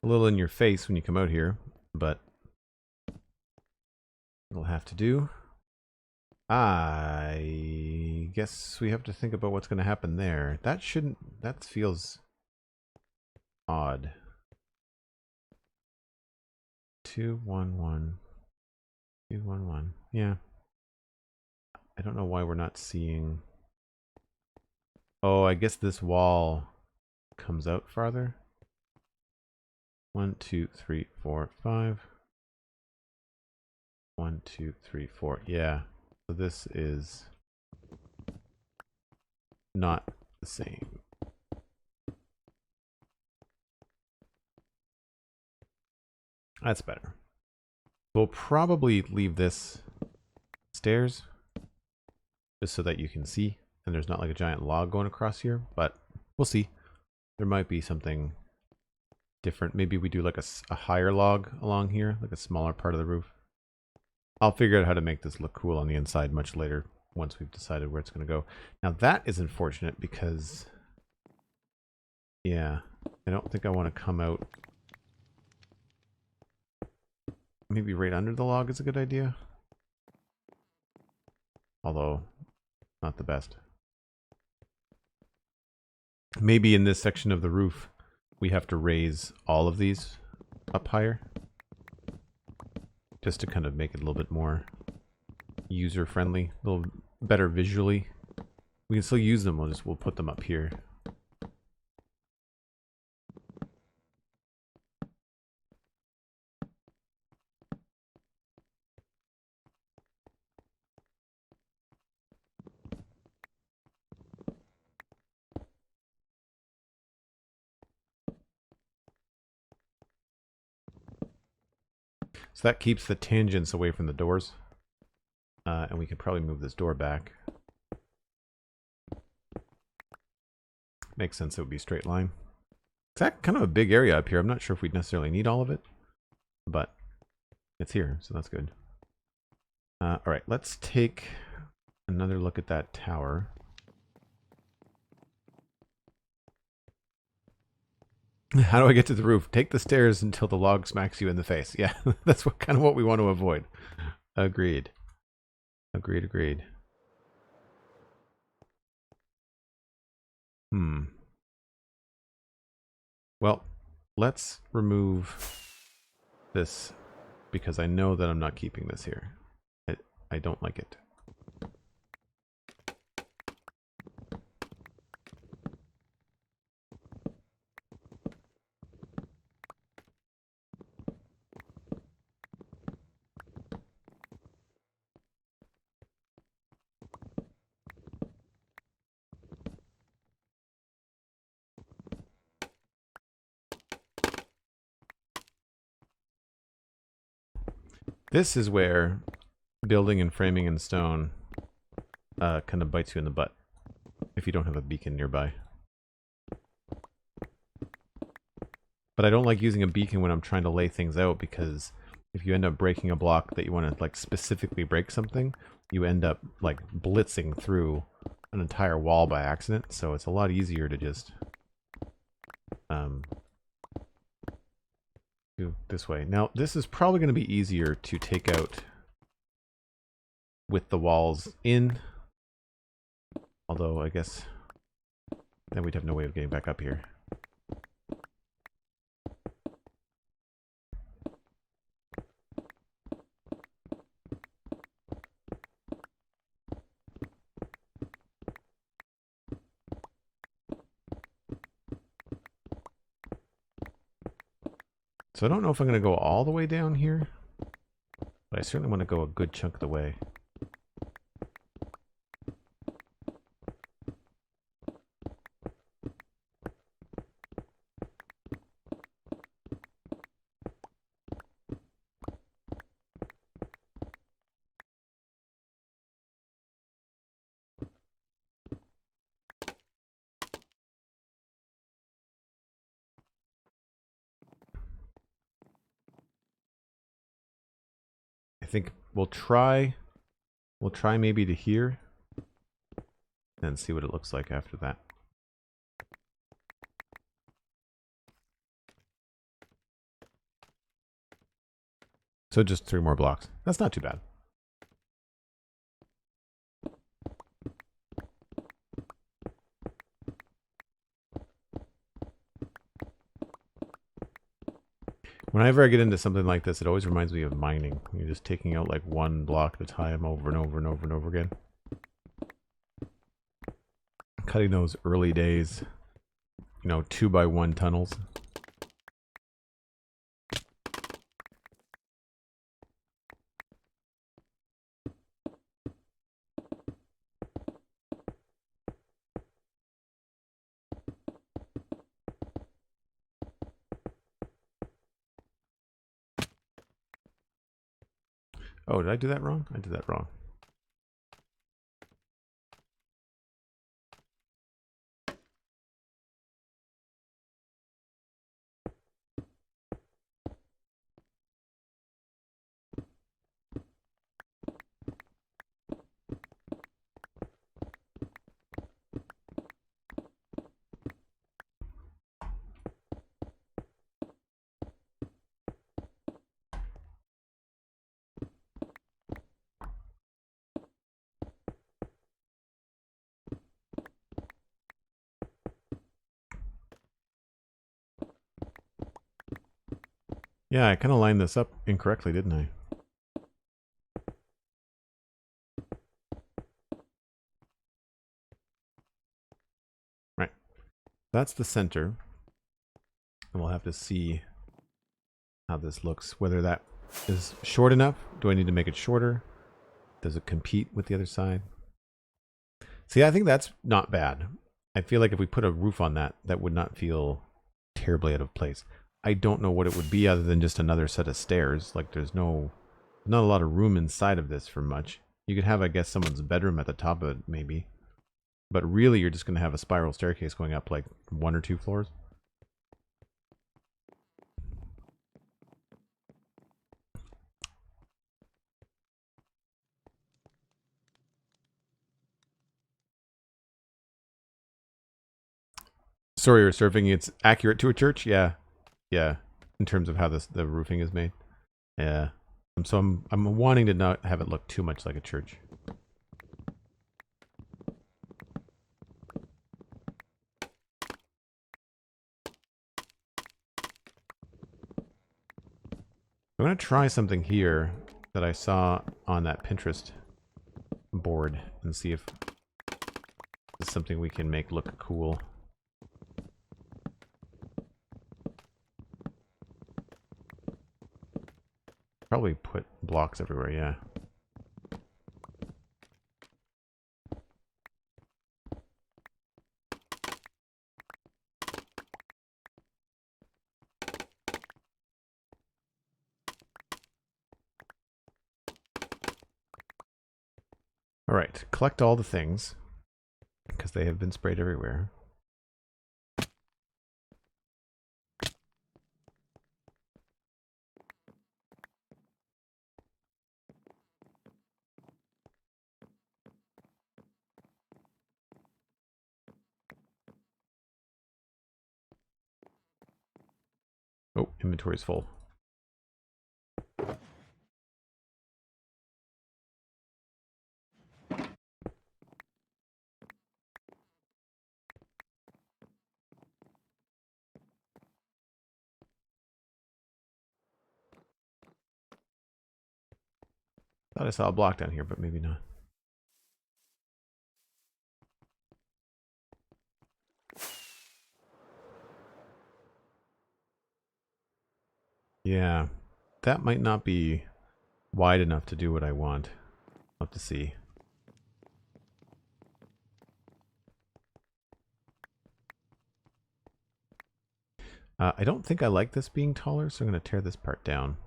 A little in your face when you come out here, but it'll have to do. I guess we have to think about what's going to happen there. That feels odd. 211. 211. Yeah. I don't know why we're not seeing... Oh, I guess this wall comes out farther. 1, 2, 3, 4, 5. 1, 2, 3, 4. Yeah. So this is not the same. That's better. We'll probably leave this stairs just so that you can see and there's not like a giant log going across here, but we'll see. There might be something different. Maybe we do like a higher log along here, like a smaller part of the roof. I'll figure out how to make this look cool on the inside much later once we've decided where it's going to go. Now that is unfortunate because, yeah, I don't think I want to come out. Maybe right under the log is a good idea. Although, not the best. Maybe in this section of the roof, we have to raise all of these up higher. Just to kind of make it a little bit more user-friendly, a little better visually. We can still use them, we'll put them up here. So that keeps the tangents away from the doors. And we could probably move this door back. Makes sense, it would be a straight line. It's that kind of a big area up here. I'm not sure if we'd necessarily need all of it, but it's here, so that's good. All right, let's take another look at that tower. How do I get to the roof? Take the stairs until the log smacks you in the face. Yeah, that's kind of what we want to avoid. Agreed. Agreed. Well, let's remove this because I know that I'm not keeping this here. I don't like it. This is where building and framing in stone kind of bites you in the butt if you don't have a beacon nearby. But I don't like using a beacon when I'm trying to lay things out, because if you end up breaking a block that you want to like specifically break something, you end up like blitzing through an entire wall by accident. So it's a lot easier to just do this way. Now this is probably going to be easier to take out with the walls in, although I guess then we'd have no way of getting back up here. So I don't know if I'm going to go all the way down here, but I certainly want to go a good chunk of the way. I think we'll try maybe to here and see what it looks like after that. So just 3 more blocks. That's not too bad. Whenever I get into something like this, it always reminds me of mining. You're just taking out like 1 block at a time over and over and over and over again. Cutting those early days, 2x1 tunnels. Oh, did I do that wrong? I did that wrong. Yeah, I kind of lined this up incorrectly, didn't I? Right. That's the center. And we'll have to see how this looks. Whether that is short enough. Do I need to make it shorter? Does it compete with the other side? See, I think that's not bad. I feel like if we put a roof on that, that would not feel terribly out of place. I don't know what it would be other than just another set of stairs. Like there's not a lot of room inside of this for much. You could have, I guess, someone's bedroom at the top of it, maybe. But really, you're just going to have a spiral staircase going up like 1 or 2 floors. Sorry, you're surfing. It's accurate to a church? Yeah. Yeah. In terms of how the roofing is made. Yeah. So I'm wanting to not have it look too much like a church. I'm going to try something here that I saw on that Pinterest board and see if it's something we can make look cool. Probably put blocks everywhere, yeah. All right, collect all the things because they have been sprayed everywhere. Oh, inventory's full. Thought I saw a block down here, but maybe not. Yeah, that might not be wide enough to do what I want. I'll have to see. I don't think I like this being taller, so I'm going to tear this part down.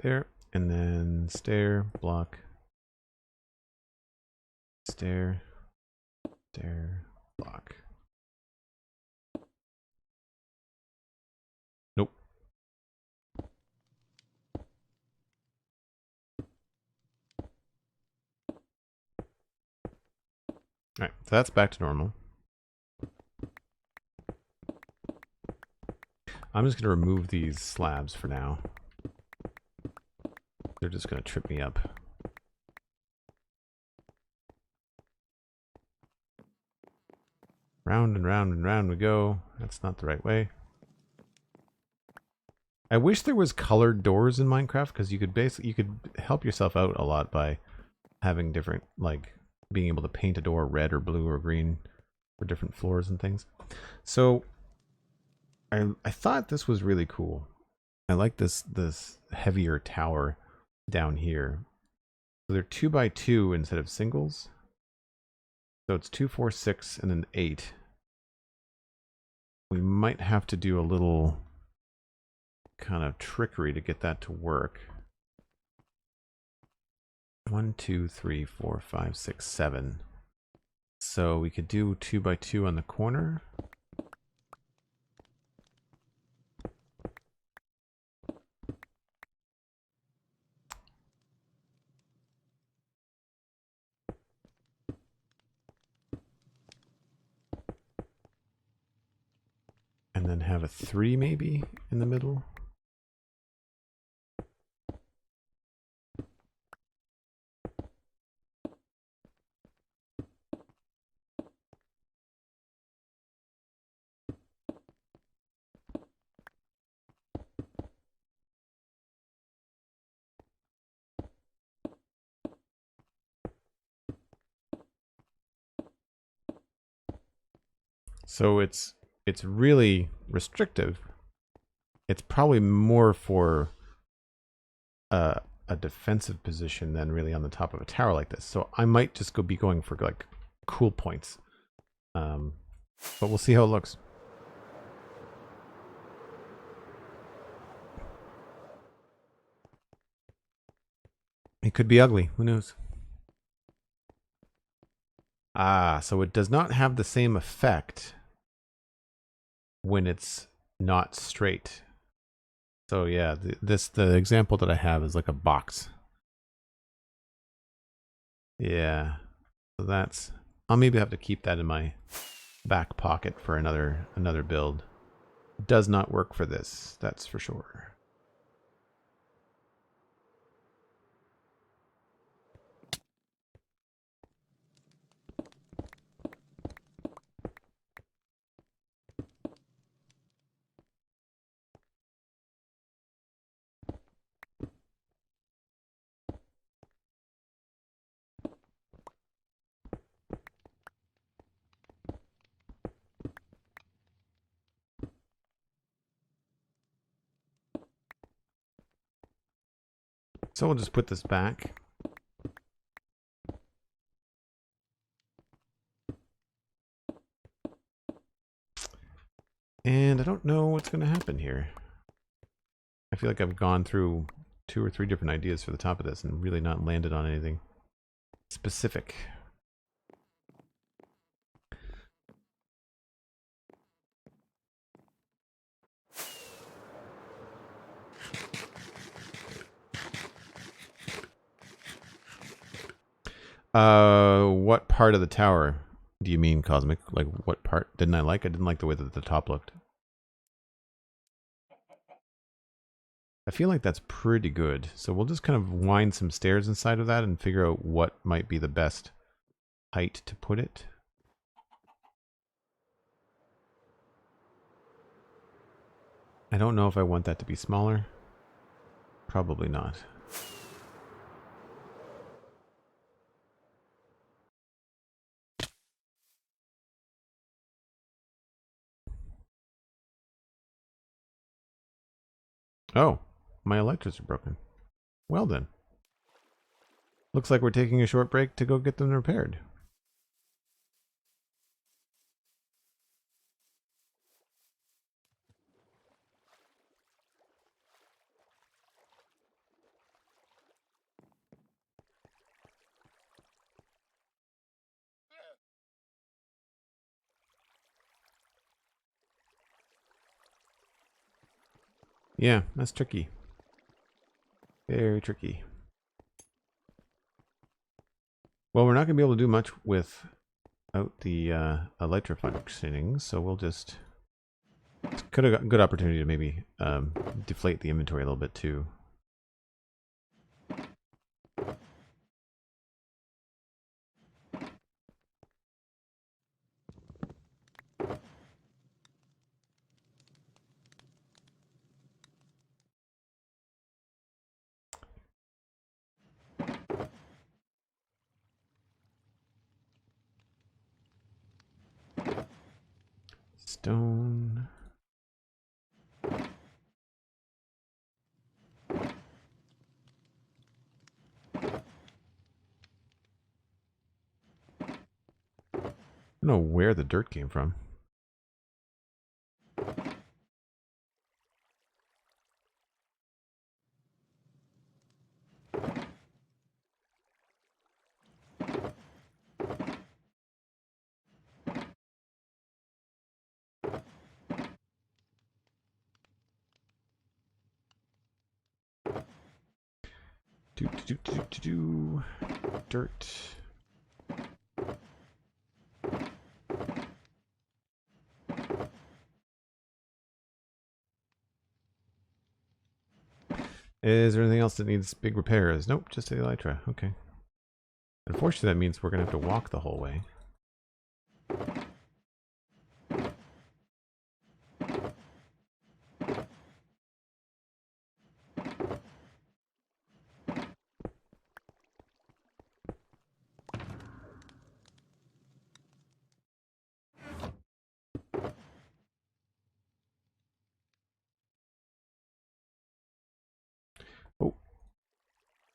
There, and then stair, block, stair, stair, block. Nope. Alright, so that's back to normal. I'm just going to remove these slabs for now. They're just going to trip me up. Round and round and round we go. That's not the right way. I wish there was colored doors in Minecraft, because you could help yourself out a lot by having different, like being able to paint a door red or blue or green for different floors and things. So I thought this was really cool. I like this heavier tower down here. So they're 2x2 instead of singles. So it's 2, 4, 6, and then 8. We might have to do a little kind of trickery to get that to work. 1, 2, 3, 4, 5, 6, 7. So we could do 2x2 on the corner. And then have a 3 maybe in the middle. So it's really restrictive. It's probably more for a defensive position than really on the top of a tower like this. So I might just be going for like cool points. But we'll see how it looks. It could be ugly. Who knows? Ah, so it does not have the same effect when it's not straight. So yeah, the example that I have is like a box. Yeah. So that's, I'll maybe have to keep that in my back pocket for another build. It does not work for this, that's for sure. So we'll just put this back. And I don't know what's going to happen here. I feel like I've gone through 2 or 3 different ideas for the top of this and really not landed on anything specific. What part of the tower do you mean, Cosmic? Like, what part didn't I like? I didn't like the way that the top looked. I feel like that's pretty good. So we'll just kind of wind some stairs inside of that and figure out what might be the best height to put it. I don't know if I want that to be smaller. Probably not. Oh, my electrics are broken. Well then. Looks like we're taking a short break to go get them repaired. Yeah, that's tricky. Very tricky. Well, we're not going to be able to do much without the electro-functioning, so we'll just... Could have got a good opportunity to maybe deflate the inventory a little bit too. Stone. I don't know where the dirt came from. Dirt. Is there anything else that needs big repairs? Nope, just the elytra. Okay. Unfortunately, that means we're going to have to walk the whole way. Oh.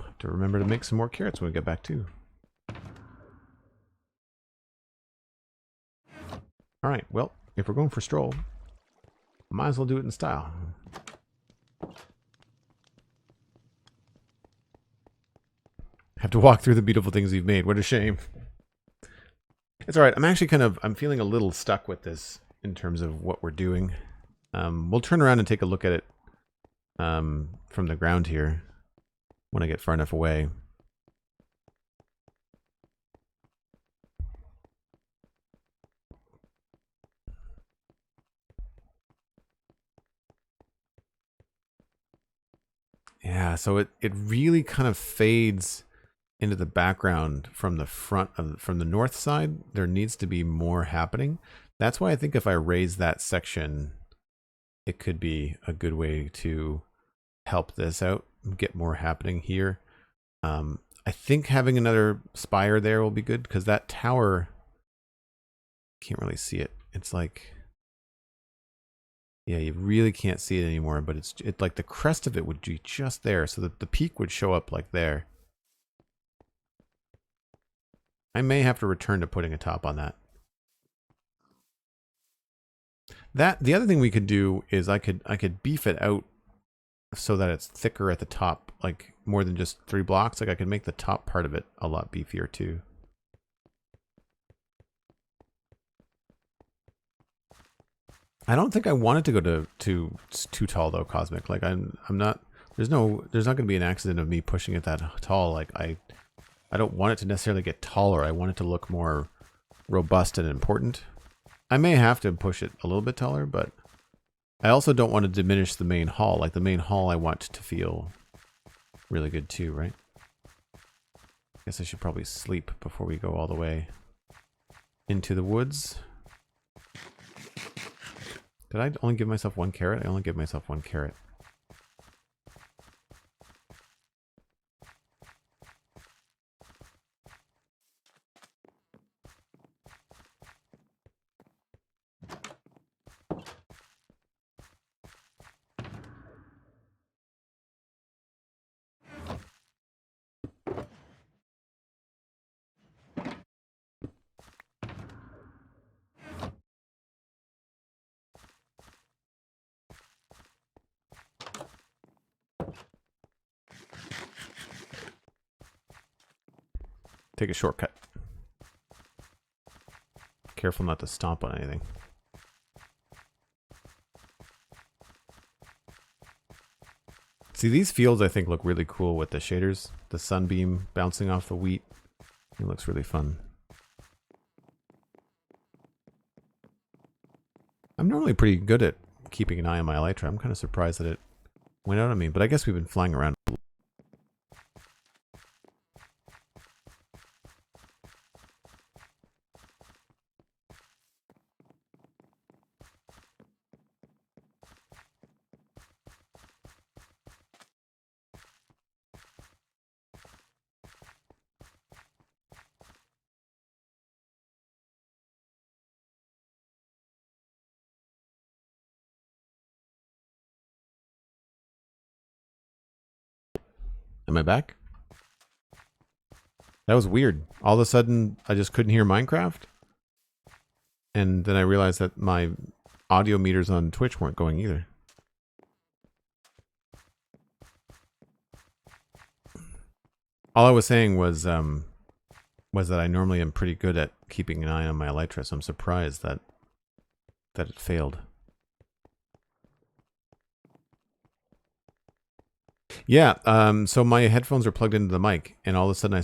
Have to remember to make some more carrots when we get back too. Alright, well, if we're going for stroll, might as well do it in style. Have to walk through the beautiful things you've made. What a shame. It's alright. I'm feeling a little stuck with this in terms of what we're doing. We'll turn around and take a look at it from the ground here when I get far enough away. Yeah, so it really kind of fades into the background from the front of from the north side. There needs to be more happening. That's why I think if I raise that section, it could be a good way to help this out, get more happening here. I think having another spire there will be good because that tower, can't really see it. It's like Yeah, you really can't see it anymore, but it's like the crest of it would be just there, so that the peak would show up like there. I may have to return to putting a top on that. The other thing we could do is I could beef it out so that it's thicker at the top, like more than just 3 blocks. Like I could make the top part of it a lot beefier too. I don't think I wanted to go to too tall though, Cosmic. Like I'm not. There's not going to be an accident of me pushing it that tall. Like I don't want it to necessarily get taller. I want it to look more robust and important. I may have to push it a little bit taller, but I also don't want to diminish the main hall. Like the main hall, I want to feel really good too, right? I guess I should probably sleep before we go all the way into the woods. Did I only give myself 1 carrot? I only give myself 1 carrot. Take a shortcut. Careful not to stomp on anything. See, these fields I think look really cool with the shaders. The sunbeam bouncing off the wheat. It looks really fun. I'm normally pretty good at keeping an eye on my elytra. I'm kind of surprised that it went out on me, but I guess we've been flying around. Am I back? That was weird. All of a sudden, I just couldn't hear Minecraft. And then I realized that my audio meters on Twitch weren't going either. All I was saying was that I normally am pretty good at keeping an eye on my elytra, so I'm surprised that it failed. Yeah, so my headphones are plugged into the mic, and all of a sudden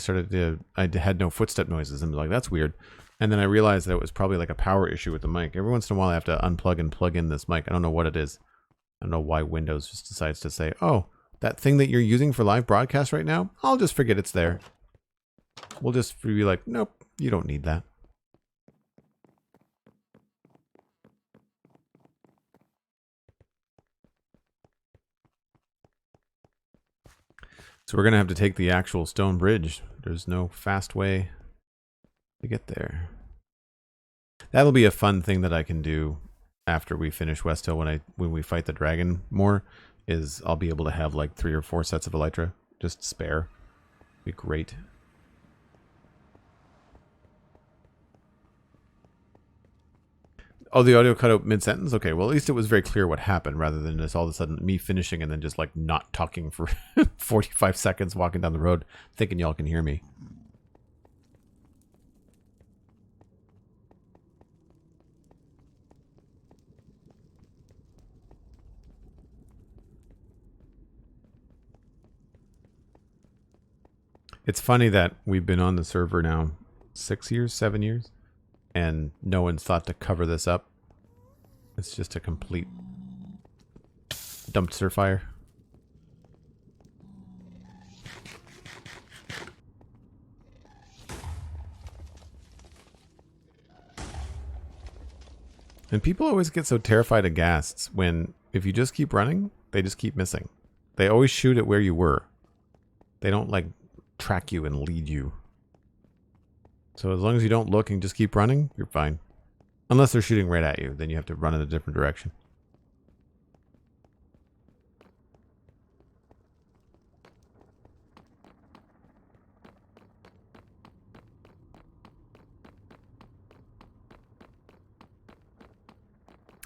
I had no footstep noises, and I was like, that's weird. And then I realized that it was probably like a power issue with the mic. Every once in a while I have to unplug and plug in this mic. I don't know what it is. I don't know why Windows just decides to say, oh, that thing that you're using for live broadcast right now, I'll just forget it's there. We'll just be like, nope, you don't need that. So we're going to have to take the actual stone bridge. There's no fast way to get there. That'll be a fun thing that I can do after we finish Westhill when we fight the dragon more, is I'll be able to have like 3 or 4 sets of elytra just spare. Be great. Oh, the audio cut out mid-sentence? Okay, well, at least it was very clear what happened rather than just all of a sudden me finishing and then just like not talking for 45 seconds walking down the road thinking y'all can hear me. It's funny that we've been on the server now 6 years, 7 years, and no one's thought to cover this up. It's just a complete dumpster fire. And people always get so terrified of ghasts when, if you just keep running, they just keep missing. They always shoot at where you were. They don't, like, track you and lead you. So as long as you don't look and just keep running, you're fine. Unless they're shooting right at you, then you have to run in a different direction.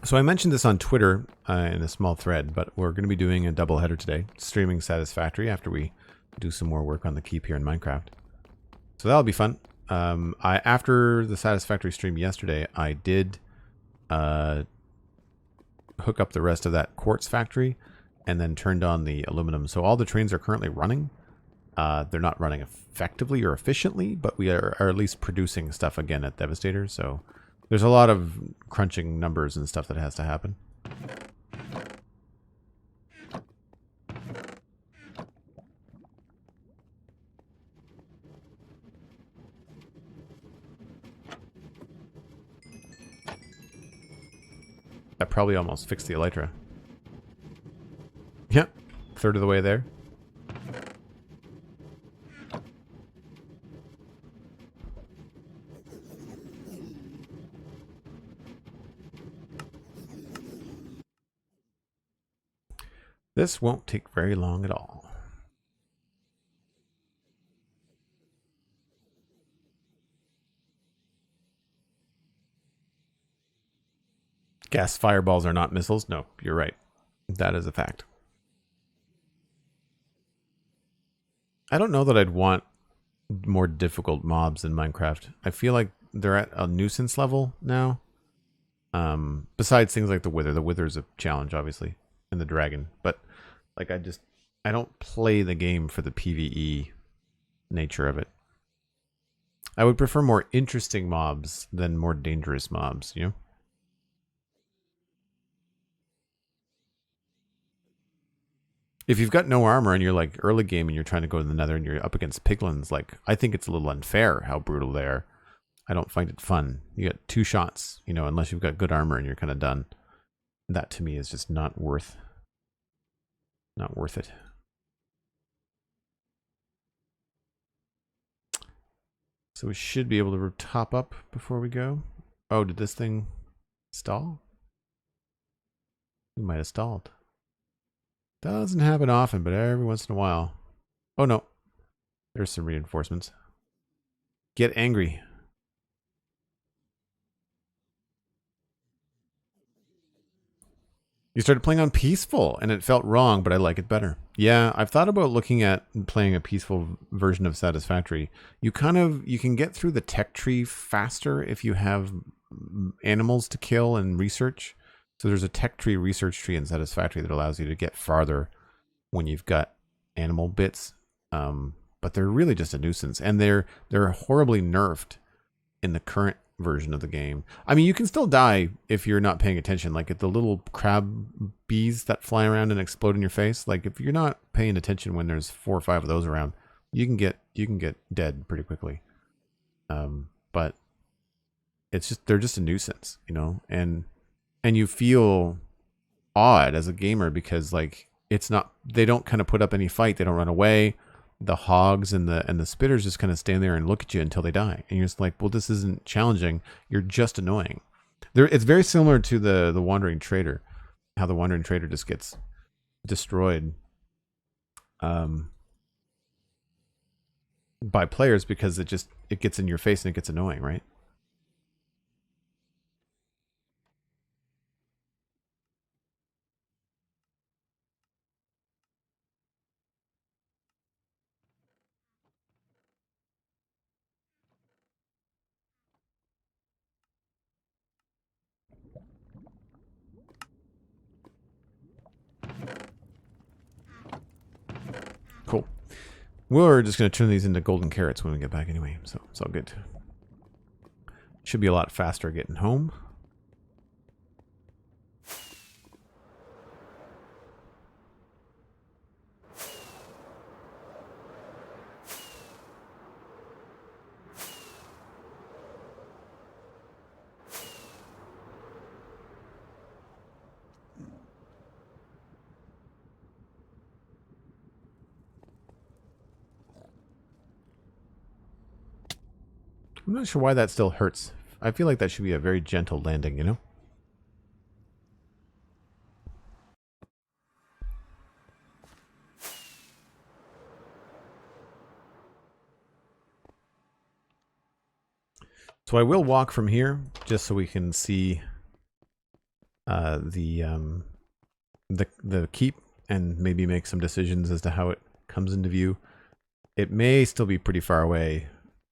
So I mentioned this on Twitter in a small thread, but we're going to be doing a double header today, streaming Satisfactory after we do some more work on the keep here in Minecraft. So that'll be fun. After the Satisfactory stream yesterday, I did hook up the rest of that quartz factory and then turned on the aluminum. So all the trains are currently running. They're not running effectively or efficiently, but we are at least producing stuff again at Devastator. So there's a lot of crunching numbers and stuff that has to happen. That probably almost fixed the elytra. Yep, third of the way there. This won't take very long at all. Gas fireballs are not missiles. No, you're right. That is a fact. I don't know that I'd want more difficult mobs in Minecraft. I feel like they're at a nuisance level now. Besides things like the Wither. The Wither is a challenge, obviously, and the Dragon. But like, I don't play the game for the PvE nature of it. I would prefer more interesting mobs than more dangerous mobs, you know? If you've got no armor and you're like early game and you're trying to go to the Nether and you're up against piglins, like, I think it's a little unfair how brutal they are. I don't find it fun. You get 2 shots, you know, unless you've got good armor and you're kind of done. That to me is just not worth it. So we should be able to top up before we go. Oh, did this thing stall? We might have stalled. Doesn't happen often, but every once in a while. Oh no. There's some reinforcements. Get angry. You started playing on peaceful and it felt wrong, but I like it better. Yeah, I've thought about looking at playing a peaceful version of Satisfactory. You can get through the tech tree faster if you have animals to kill and research. So there's a tech tree research tree in Satisfactory that allows you to get farther when you've got animal bits. But they're really just a nuisance, and they're horribly nerfed in the current version of the game. I mean, you can still die if you're not paying attention. Like at the little crab bees that fly around and explode in your face. Like if you're not paying attention when there's 4 or 5 of those around, you can get dead pretty quickly. But it's just, they're just a nuisance, you know, and you feel odd as a gamer because like they don't kind of put up any fight. They don't run away. The hogs and the spitters just kind of stand there and look at you until they die. And you're just like, well, this isn't challenging. You're just annoying. It's very similar to the Wandering Trader, how the Wandering Trader just gets destroyed by players because it gets in your face and it gets annoying, right? Cool. We're just going to turn these into golden carrots when we get back anyway, so it's all good. Should be a lot faster getting home. I'm not sure why that still hurts. I feel like that should be a very gentle landing, you know? So I will walk from here just so we can see the keep and maybe make some decisions as to how it comes into view. It may still be pretty far away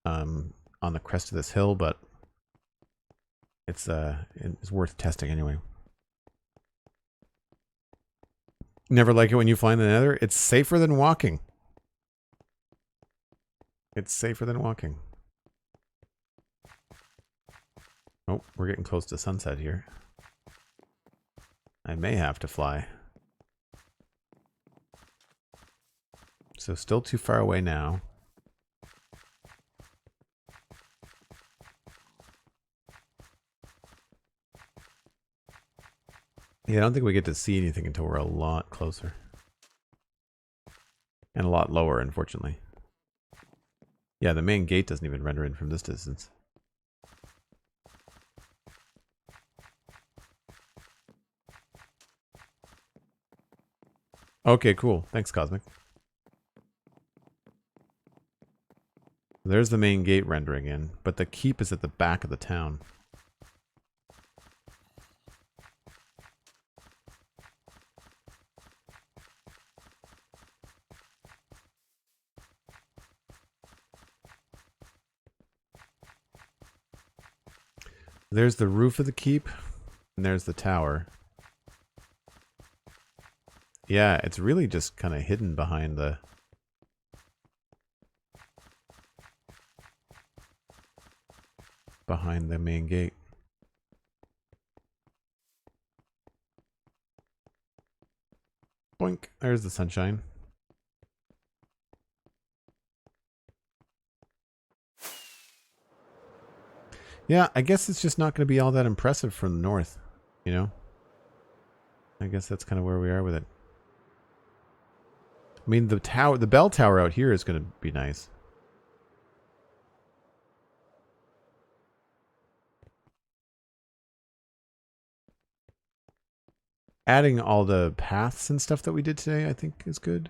on the crest of this hill, but it's worth testing anyway. Never like it when you fly in the nether. It's safer than walking. It's safer than walking. Oh, we're getting close to sunset here. I may have to fly. So still too far away now. Yeah, I don't think we get to see anything until we're a lot closer. And a lot lower, unfortunately. Yeah, the main gate doesn't even render in from this distance. Okay, cool. Thanks, Cosmic. There's the main gate rendering in, but the keep is at the back of the town. There's the roof of the keep, and there's the tower. Yeah, it's really just kind of hidden behind the... behind the main gate. Boink, there's the sunshine. Yeah, I guess it's just not going to be all that impressive from the north, you know? I guess that's kind of where we are with it. I mean, the tower, the bell tower out here is going to be nice. Adding all the paths and stuff that we did today, I think is good.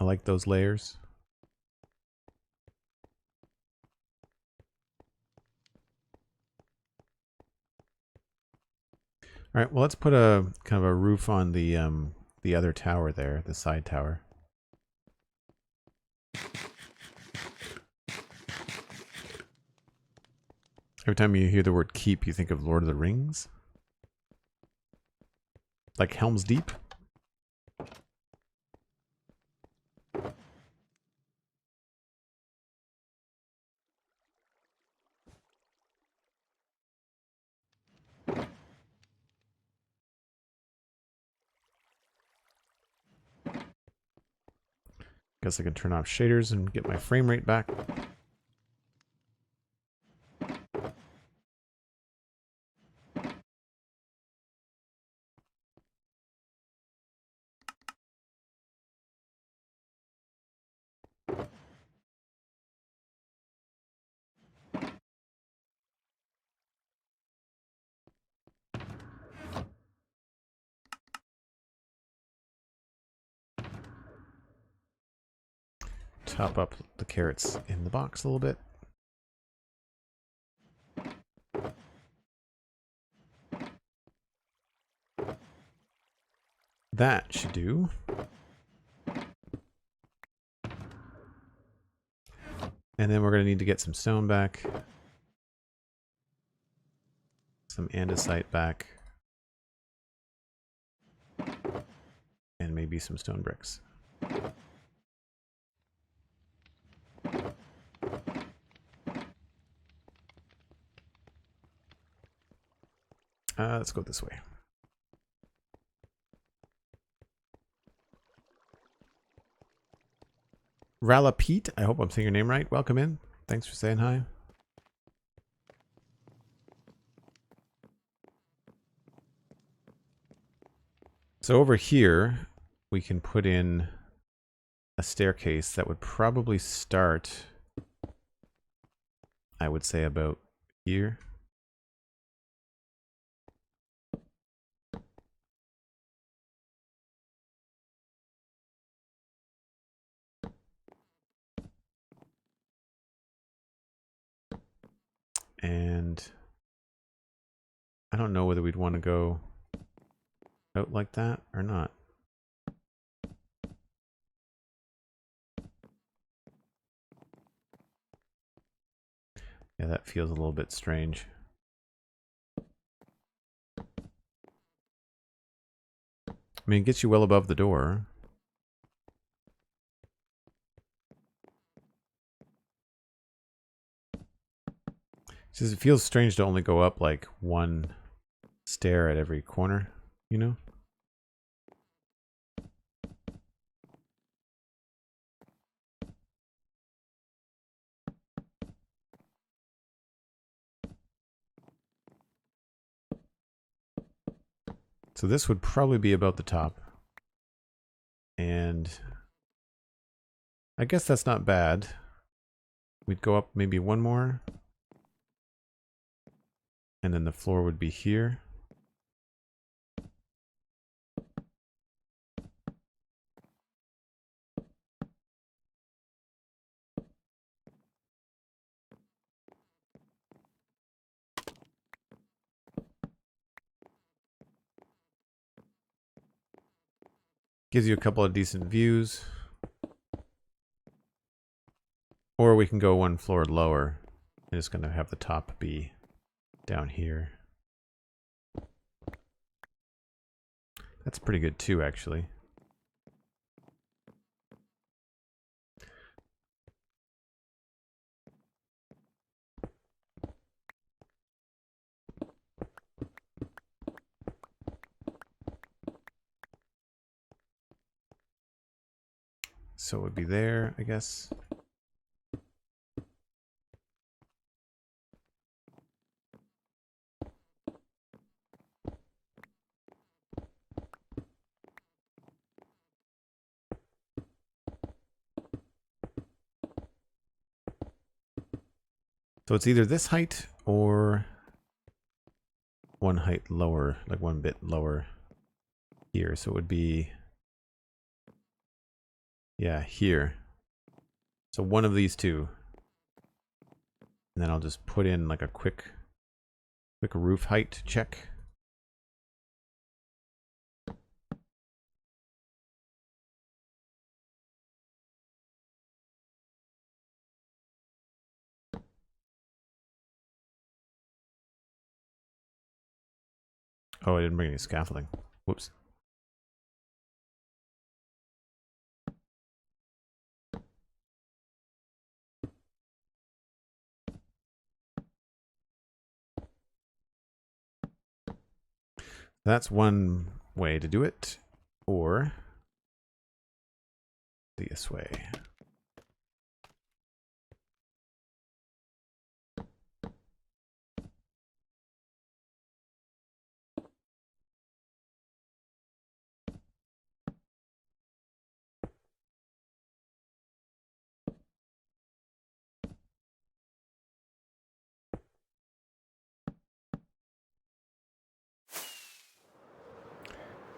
I like those layers. All right, well, let's put a kind of a roof on the other tower there, the side tower. Every time you hear the word keep, you think of Lord of the Rings? Like Helm's Deep? Guess I can turn off shaders and get my frame rate back. Top up the carrots in the box a little bit. That should do. And then we're going to need to get some stone back. Some andesite back. And maybe some stone bricks. Let's go this way. Rala Pete, I hope I'm saying your name right. Welcome in. Thanks for saying hi. So over here, we can put in a staircase that would probably start, I would say, about here. And I don't know whether we'd want to go out like that or not. Yeah, that feels a little bit strange. I mean, it gets you well above the door. It's just, it feels strange to only go up like one stair at every corner, you know? So this would probably be about the top. And I guess that's not bad. We'd go up maybe one more. And then the floor would be here. Gives you a couple of decent views. Or we can go one floor lower. I'm just going to have the top be down here. That's pretty good too, actually. So it would be there, I guess. So it's either this height or one height lower, like one bit lower here. So it would be, yeah, here. So one of these two. And then I'll just put in like a quick roof height check. Oh, I didn't bring any scaffolding. Whoops. That's one way to do it. Or this way.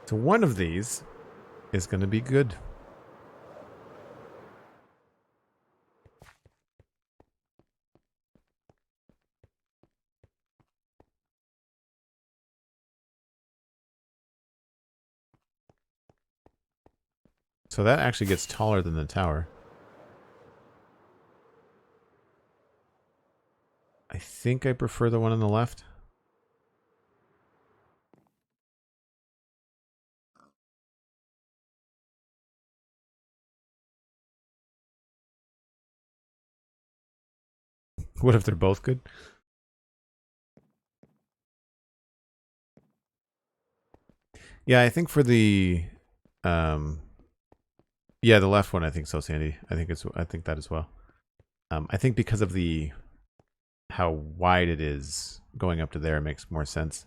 So one of these is going to be good. So that actually gets taller than the tower. I think I prefer the one on the left. What if they're both good? Yeah, I think for the yeah, the left one I think so, Sandy. I think that as well. I think because of the how wide it is going up to there, it makes more sense.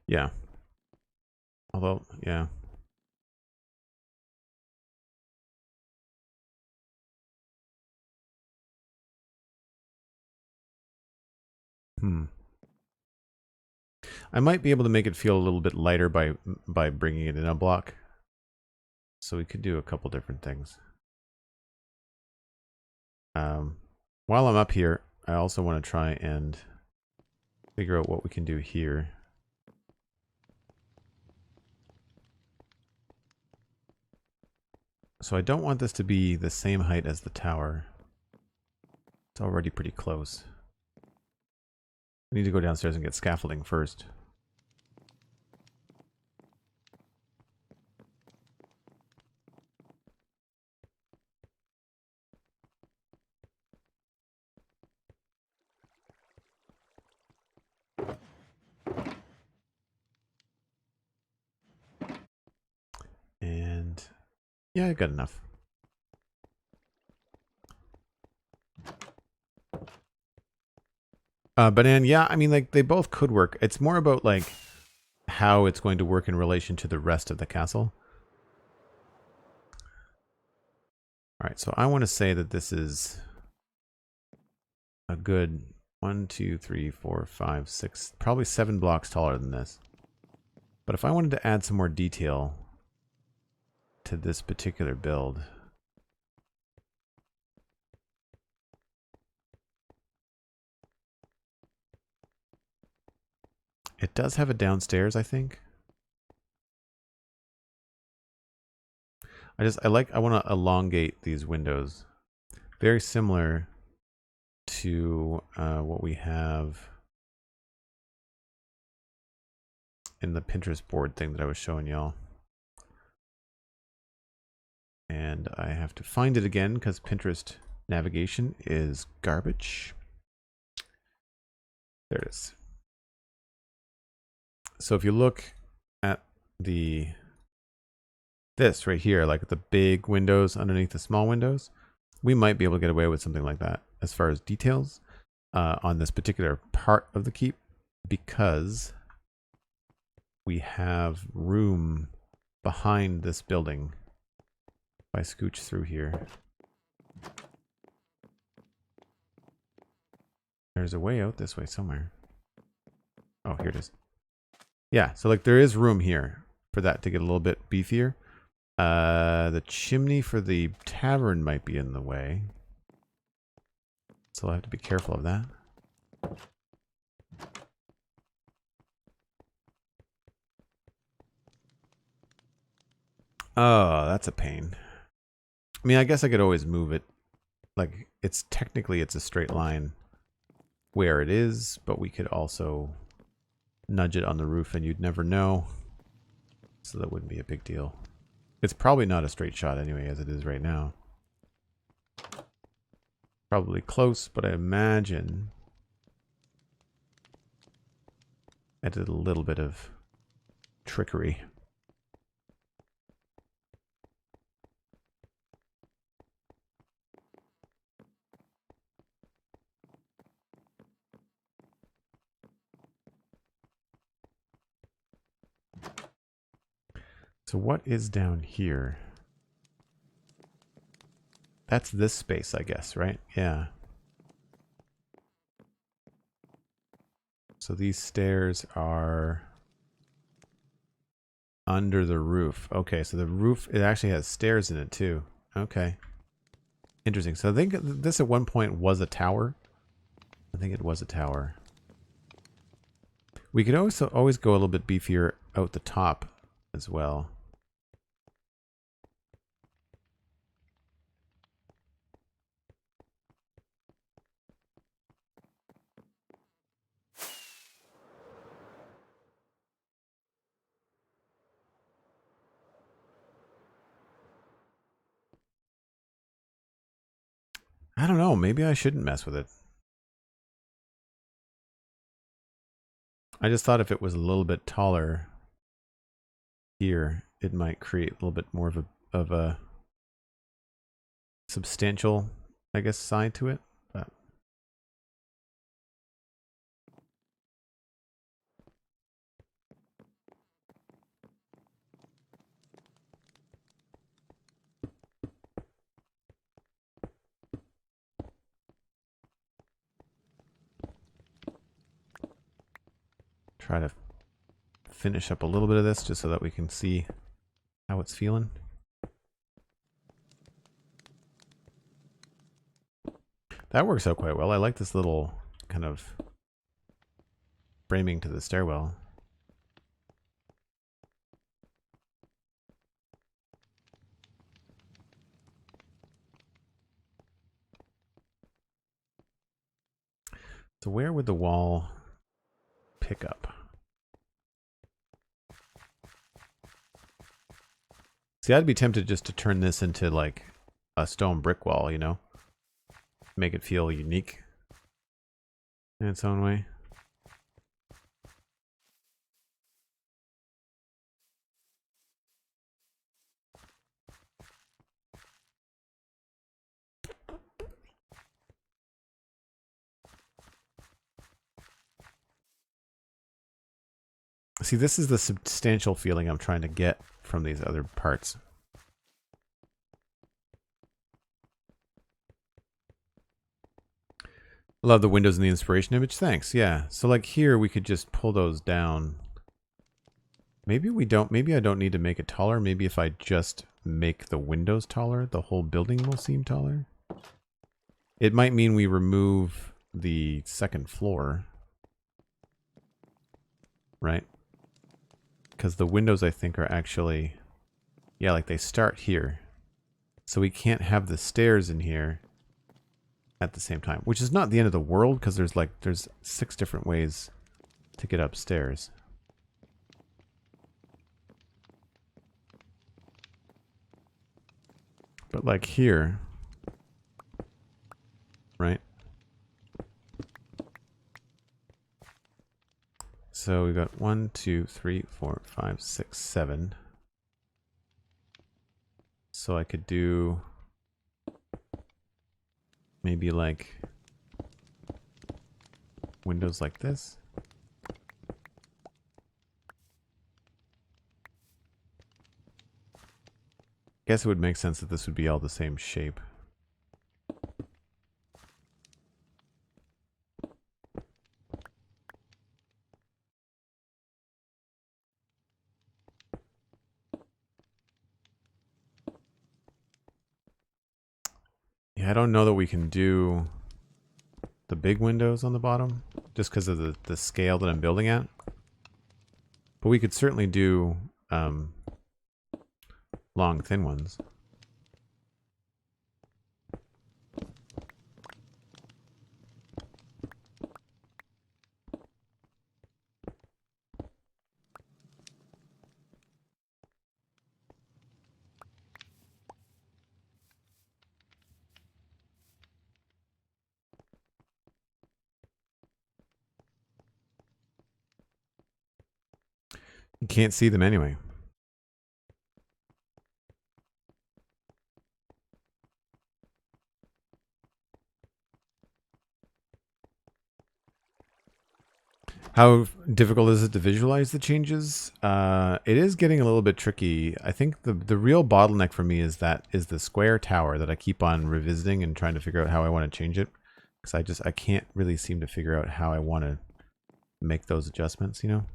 Yeah. Although, yeah. Hmm. I might be able to make it feel a little bit lighter by bringing it in a block. So we could do a couple different things. While I'm up here, I also want to try and figure out what we can do here. So I don't want this to be the same height as the tower. It's already pretty close. I need to go downstairs and get scaffolding first. And yeah, I got enough. But and yeah, I mean, like, they both could work. It's more about like how it's going to work in relation to the rest of the castle. All right, so I want to say that this is a good 1, 2, 3, 4, 5, 6, probably 7 blocks taller than this. But if I wanted to add some more detail to this particular build, it does have a downstairs, I think. I want to elongate these windows. Very similar to what we have in the Pinterest board thing that I was showing y'all. And I have to find it again because Pinterest navigation is garbage. There it is. So if you look at this right here, like the big windows underneath the small windows, we might be able to get away with something like that as far as details on this particular part of the keep, because we have room behind this building. If I scooch through here, there's a way out this way somewhere. Oh, here it is. Yeah, so like there is room here for that to get a little bit beefier. The chimney for the tavern might be in the way, so I'll have to be careful of that. Oh, that's a pain. I mean, I guess I could always move it. Like, it's technically a straight line where it is, but we could also nudge it on the roof and you'd never know. So that wouldn't be a big deal. It's probably not a straight shot anyway, as it is right now. Probably close, but I imagine I did a little bit of trickery. So what is down here? That's this space, I guess, right? Yeah. So these stairs are under the roof. Okay, so the roof, it actually has stairs in it too. Okay. Interesting. So I think this at one point was a tower. I think it was a tower. We could also always go a little bit beefier out the top as well. I don't know. Maybe I shouldn't mess with it. I just thought if it was a little bit taller here, it might create a little bit more of a substantial, I guess, side to it. But try to finish up a little bit of this just so that we can see how it's feeling. That works out quite well. I like this little kind of framing to the stairwell. So where would the wall pick up? See, I'd be tempted just to turn this into like a stone brick wall, you know? Make it feel unique in its own way. See, this is the substantial feeling I'm trying to get from these other parts. Love the windows in the inspiration image. Thanks. Yeah. So like here, we could just pull those down. Maybe we don't. Maybe I don't need to make it taller. Maybe if I just make the windows taller, the whole building will seem taller. It might mean we remove the second floor. Right? Because the windows, I think, are actually... Yeah, like they start here. So we can't have the stairs in here at the same time. Which is not the end of the world, because there's 6 different ways to get upstairs. But like here... Right? So we've got 1, 2, 3, 4, 5, 6, 7. So I could do maybe like windows like this. Guess it would make sense that this would be all the same shape. Yeah, I don't know that we can do the big windows on the bottom just because of the scale that I'm building at. But we could certainly do long, thin ones. You can't see them anyway. How difficult is it to visualize the changes? It is getting a little bit tricky. I think the real bottleneck for me is the square tower that I keep on revisiting and trying to figure out how I want to change it. Because I can't really seem to figure out how I want to make those adjustments, you know?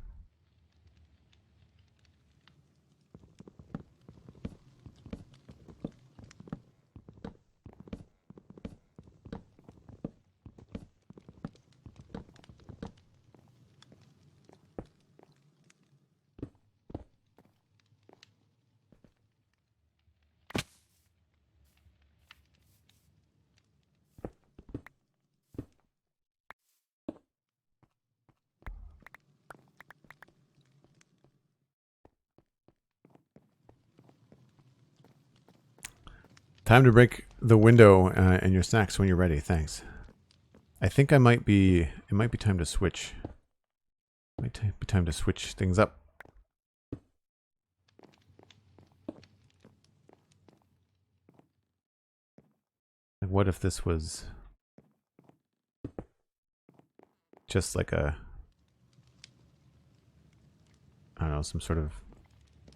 Time to break the window and your snacks when you're ready. Thanks. I think it might be time to switch. Might be time to switch things up. Like what if this was just like a, I don't know, some sort of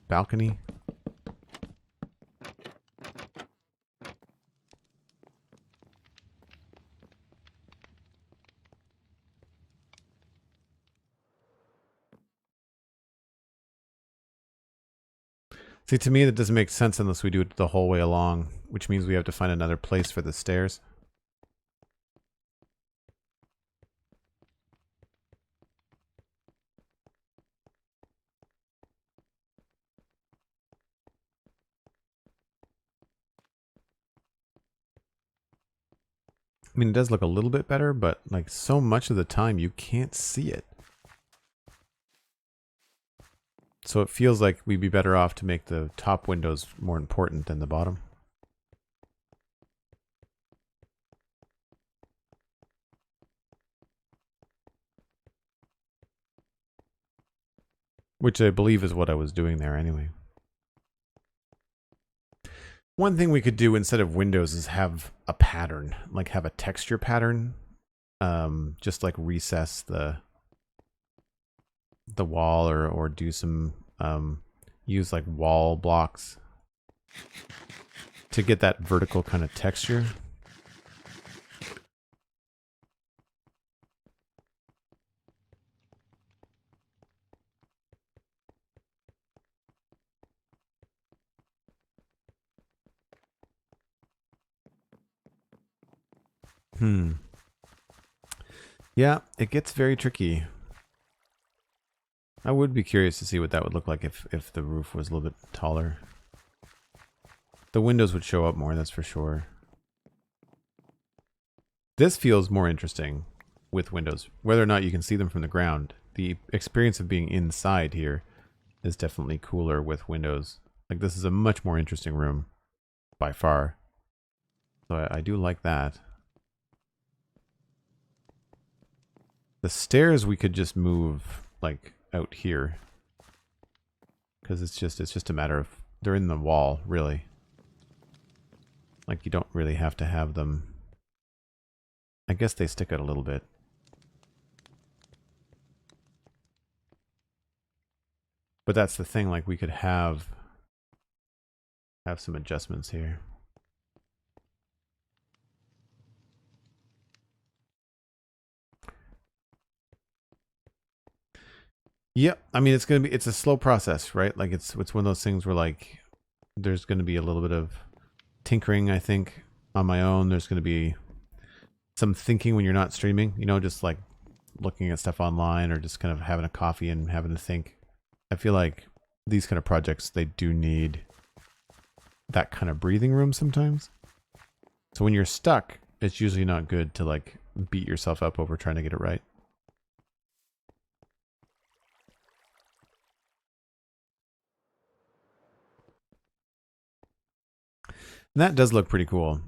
balcony? See, to me, that doesn't make sense unless we do it the whole way along, which means we have to find another place for the stairs. I mean, it does look a little bit better, but like so much of the time you can't see it. So it feels like we'd be better off to make the top windows more important than the bottom. Which I believe is what I was doing there anyway. One thing we could do instead of windows is have a pattern, like have a texture pattern. Just like recess the wall or do some use like wall blocks to get that vertical kind of texture. Yeah, it gets very tricky. I would be curious to see what that would look like if the roof was a little bit taller. The windows would show up more, that's for sure. This feels more interesting with windows. Whether or not you can see them from the ground, the experience of being inside here is definitely cooler with windows. Like, this is a much more interesting room by far. So I do like that. The stairs we could just move like out here, because it's just a matter of they're in the wall, really. Like, you don't really have to have them. I guess they stick out a little bit. But that's the thing, like we could have some adjustments here. Yep, I mean it's a slow process, right? Like it's one of those things where like there's gonna be a little bit of tinkering, I think, on my own. There's gonna be some thinking when you're not streaming, you know, just like looking at stuff online or just kind of having a coffee and having to think. I feel like these kind of projects, they do need that kind of breathing room sometimes. So when you're stuck, it's usually not good to like beat yourself up over trying to get it right. And that does look pretty cool.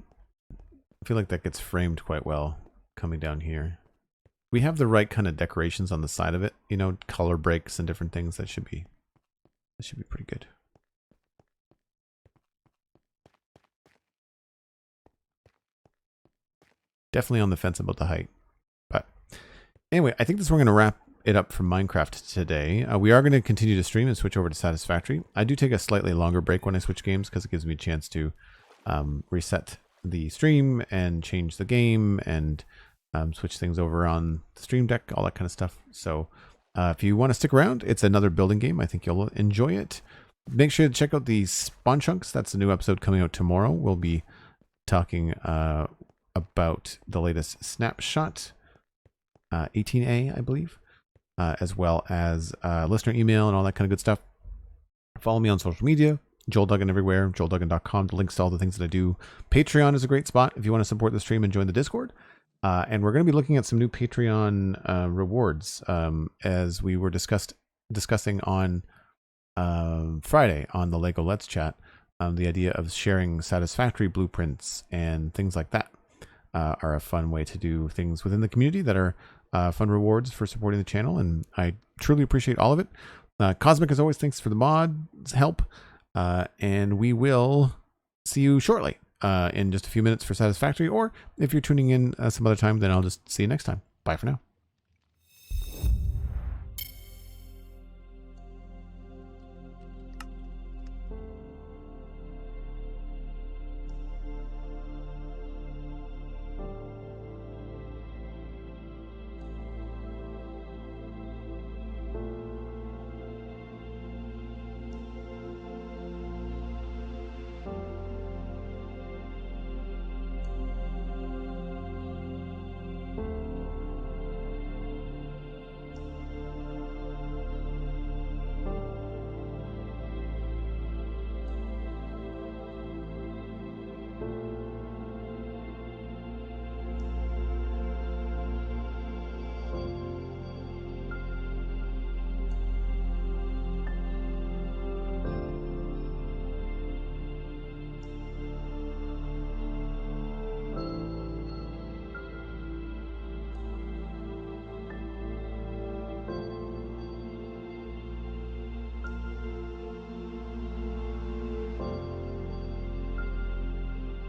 I feel like that gets framed quite well coming down here. We have the right kind of decorations on the side of it, you know, color breaks and different things. That should be pretty good. Definitely on the fence about the height. But anyway, I think this is where we're going to wrap it up for Minecraft today. We are going to continue to stream and switch over to Satisfactory. I do take a slightly longer break when I switch games because it gives me a chance to reset the stream and change the game and switch things over on the stream deck, all that kind of stuff. So if you want to stick around, it's another building game. I think you'll enjoy it. Make sure to check out the Spawn Chunks. That's a new episode coming out tomorrow. We'll be talking about the latest snapshot, 18A, I believe, as well as listener email and all that kind of good stuff. Follow me on social media. Joel Duggan everywhere, joelduggan.com, the links to all the things that I do. Patreon is a great spot if you want to support the stream and join the Discord. And we're going to be looking at some new Patreon rewards as we were discussing on Friday on the Lego Let's Chat. The idea of sharing satisfactory blueprints and things like that are a fun way to do things within the community that are fun rewards for supporting the channel. And I truly appreciate all of it. Cosmic, as always, thanks for the mod's help. And we will see you shortly in just a few minutes for Satisfactory, or if you're tuning in some other time, then I'll just see you next time. Bye for now.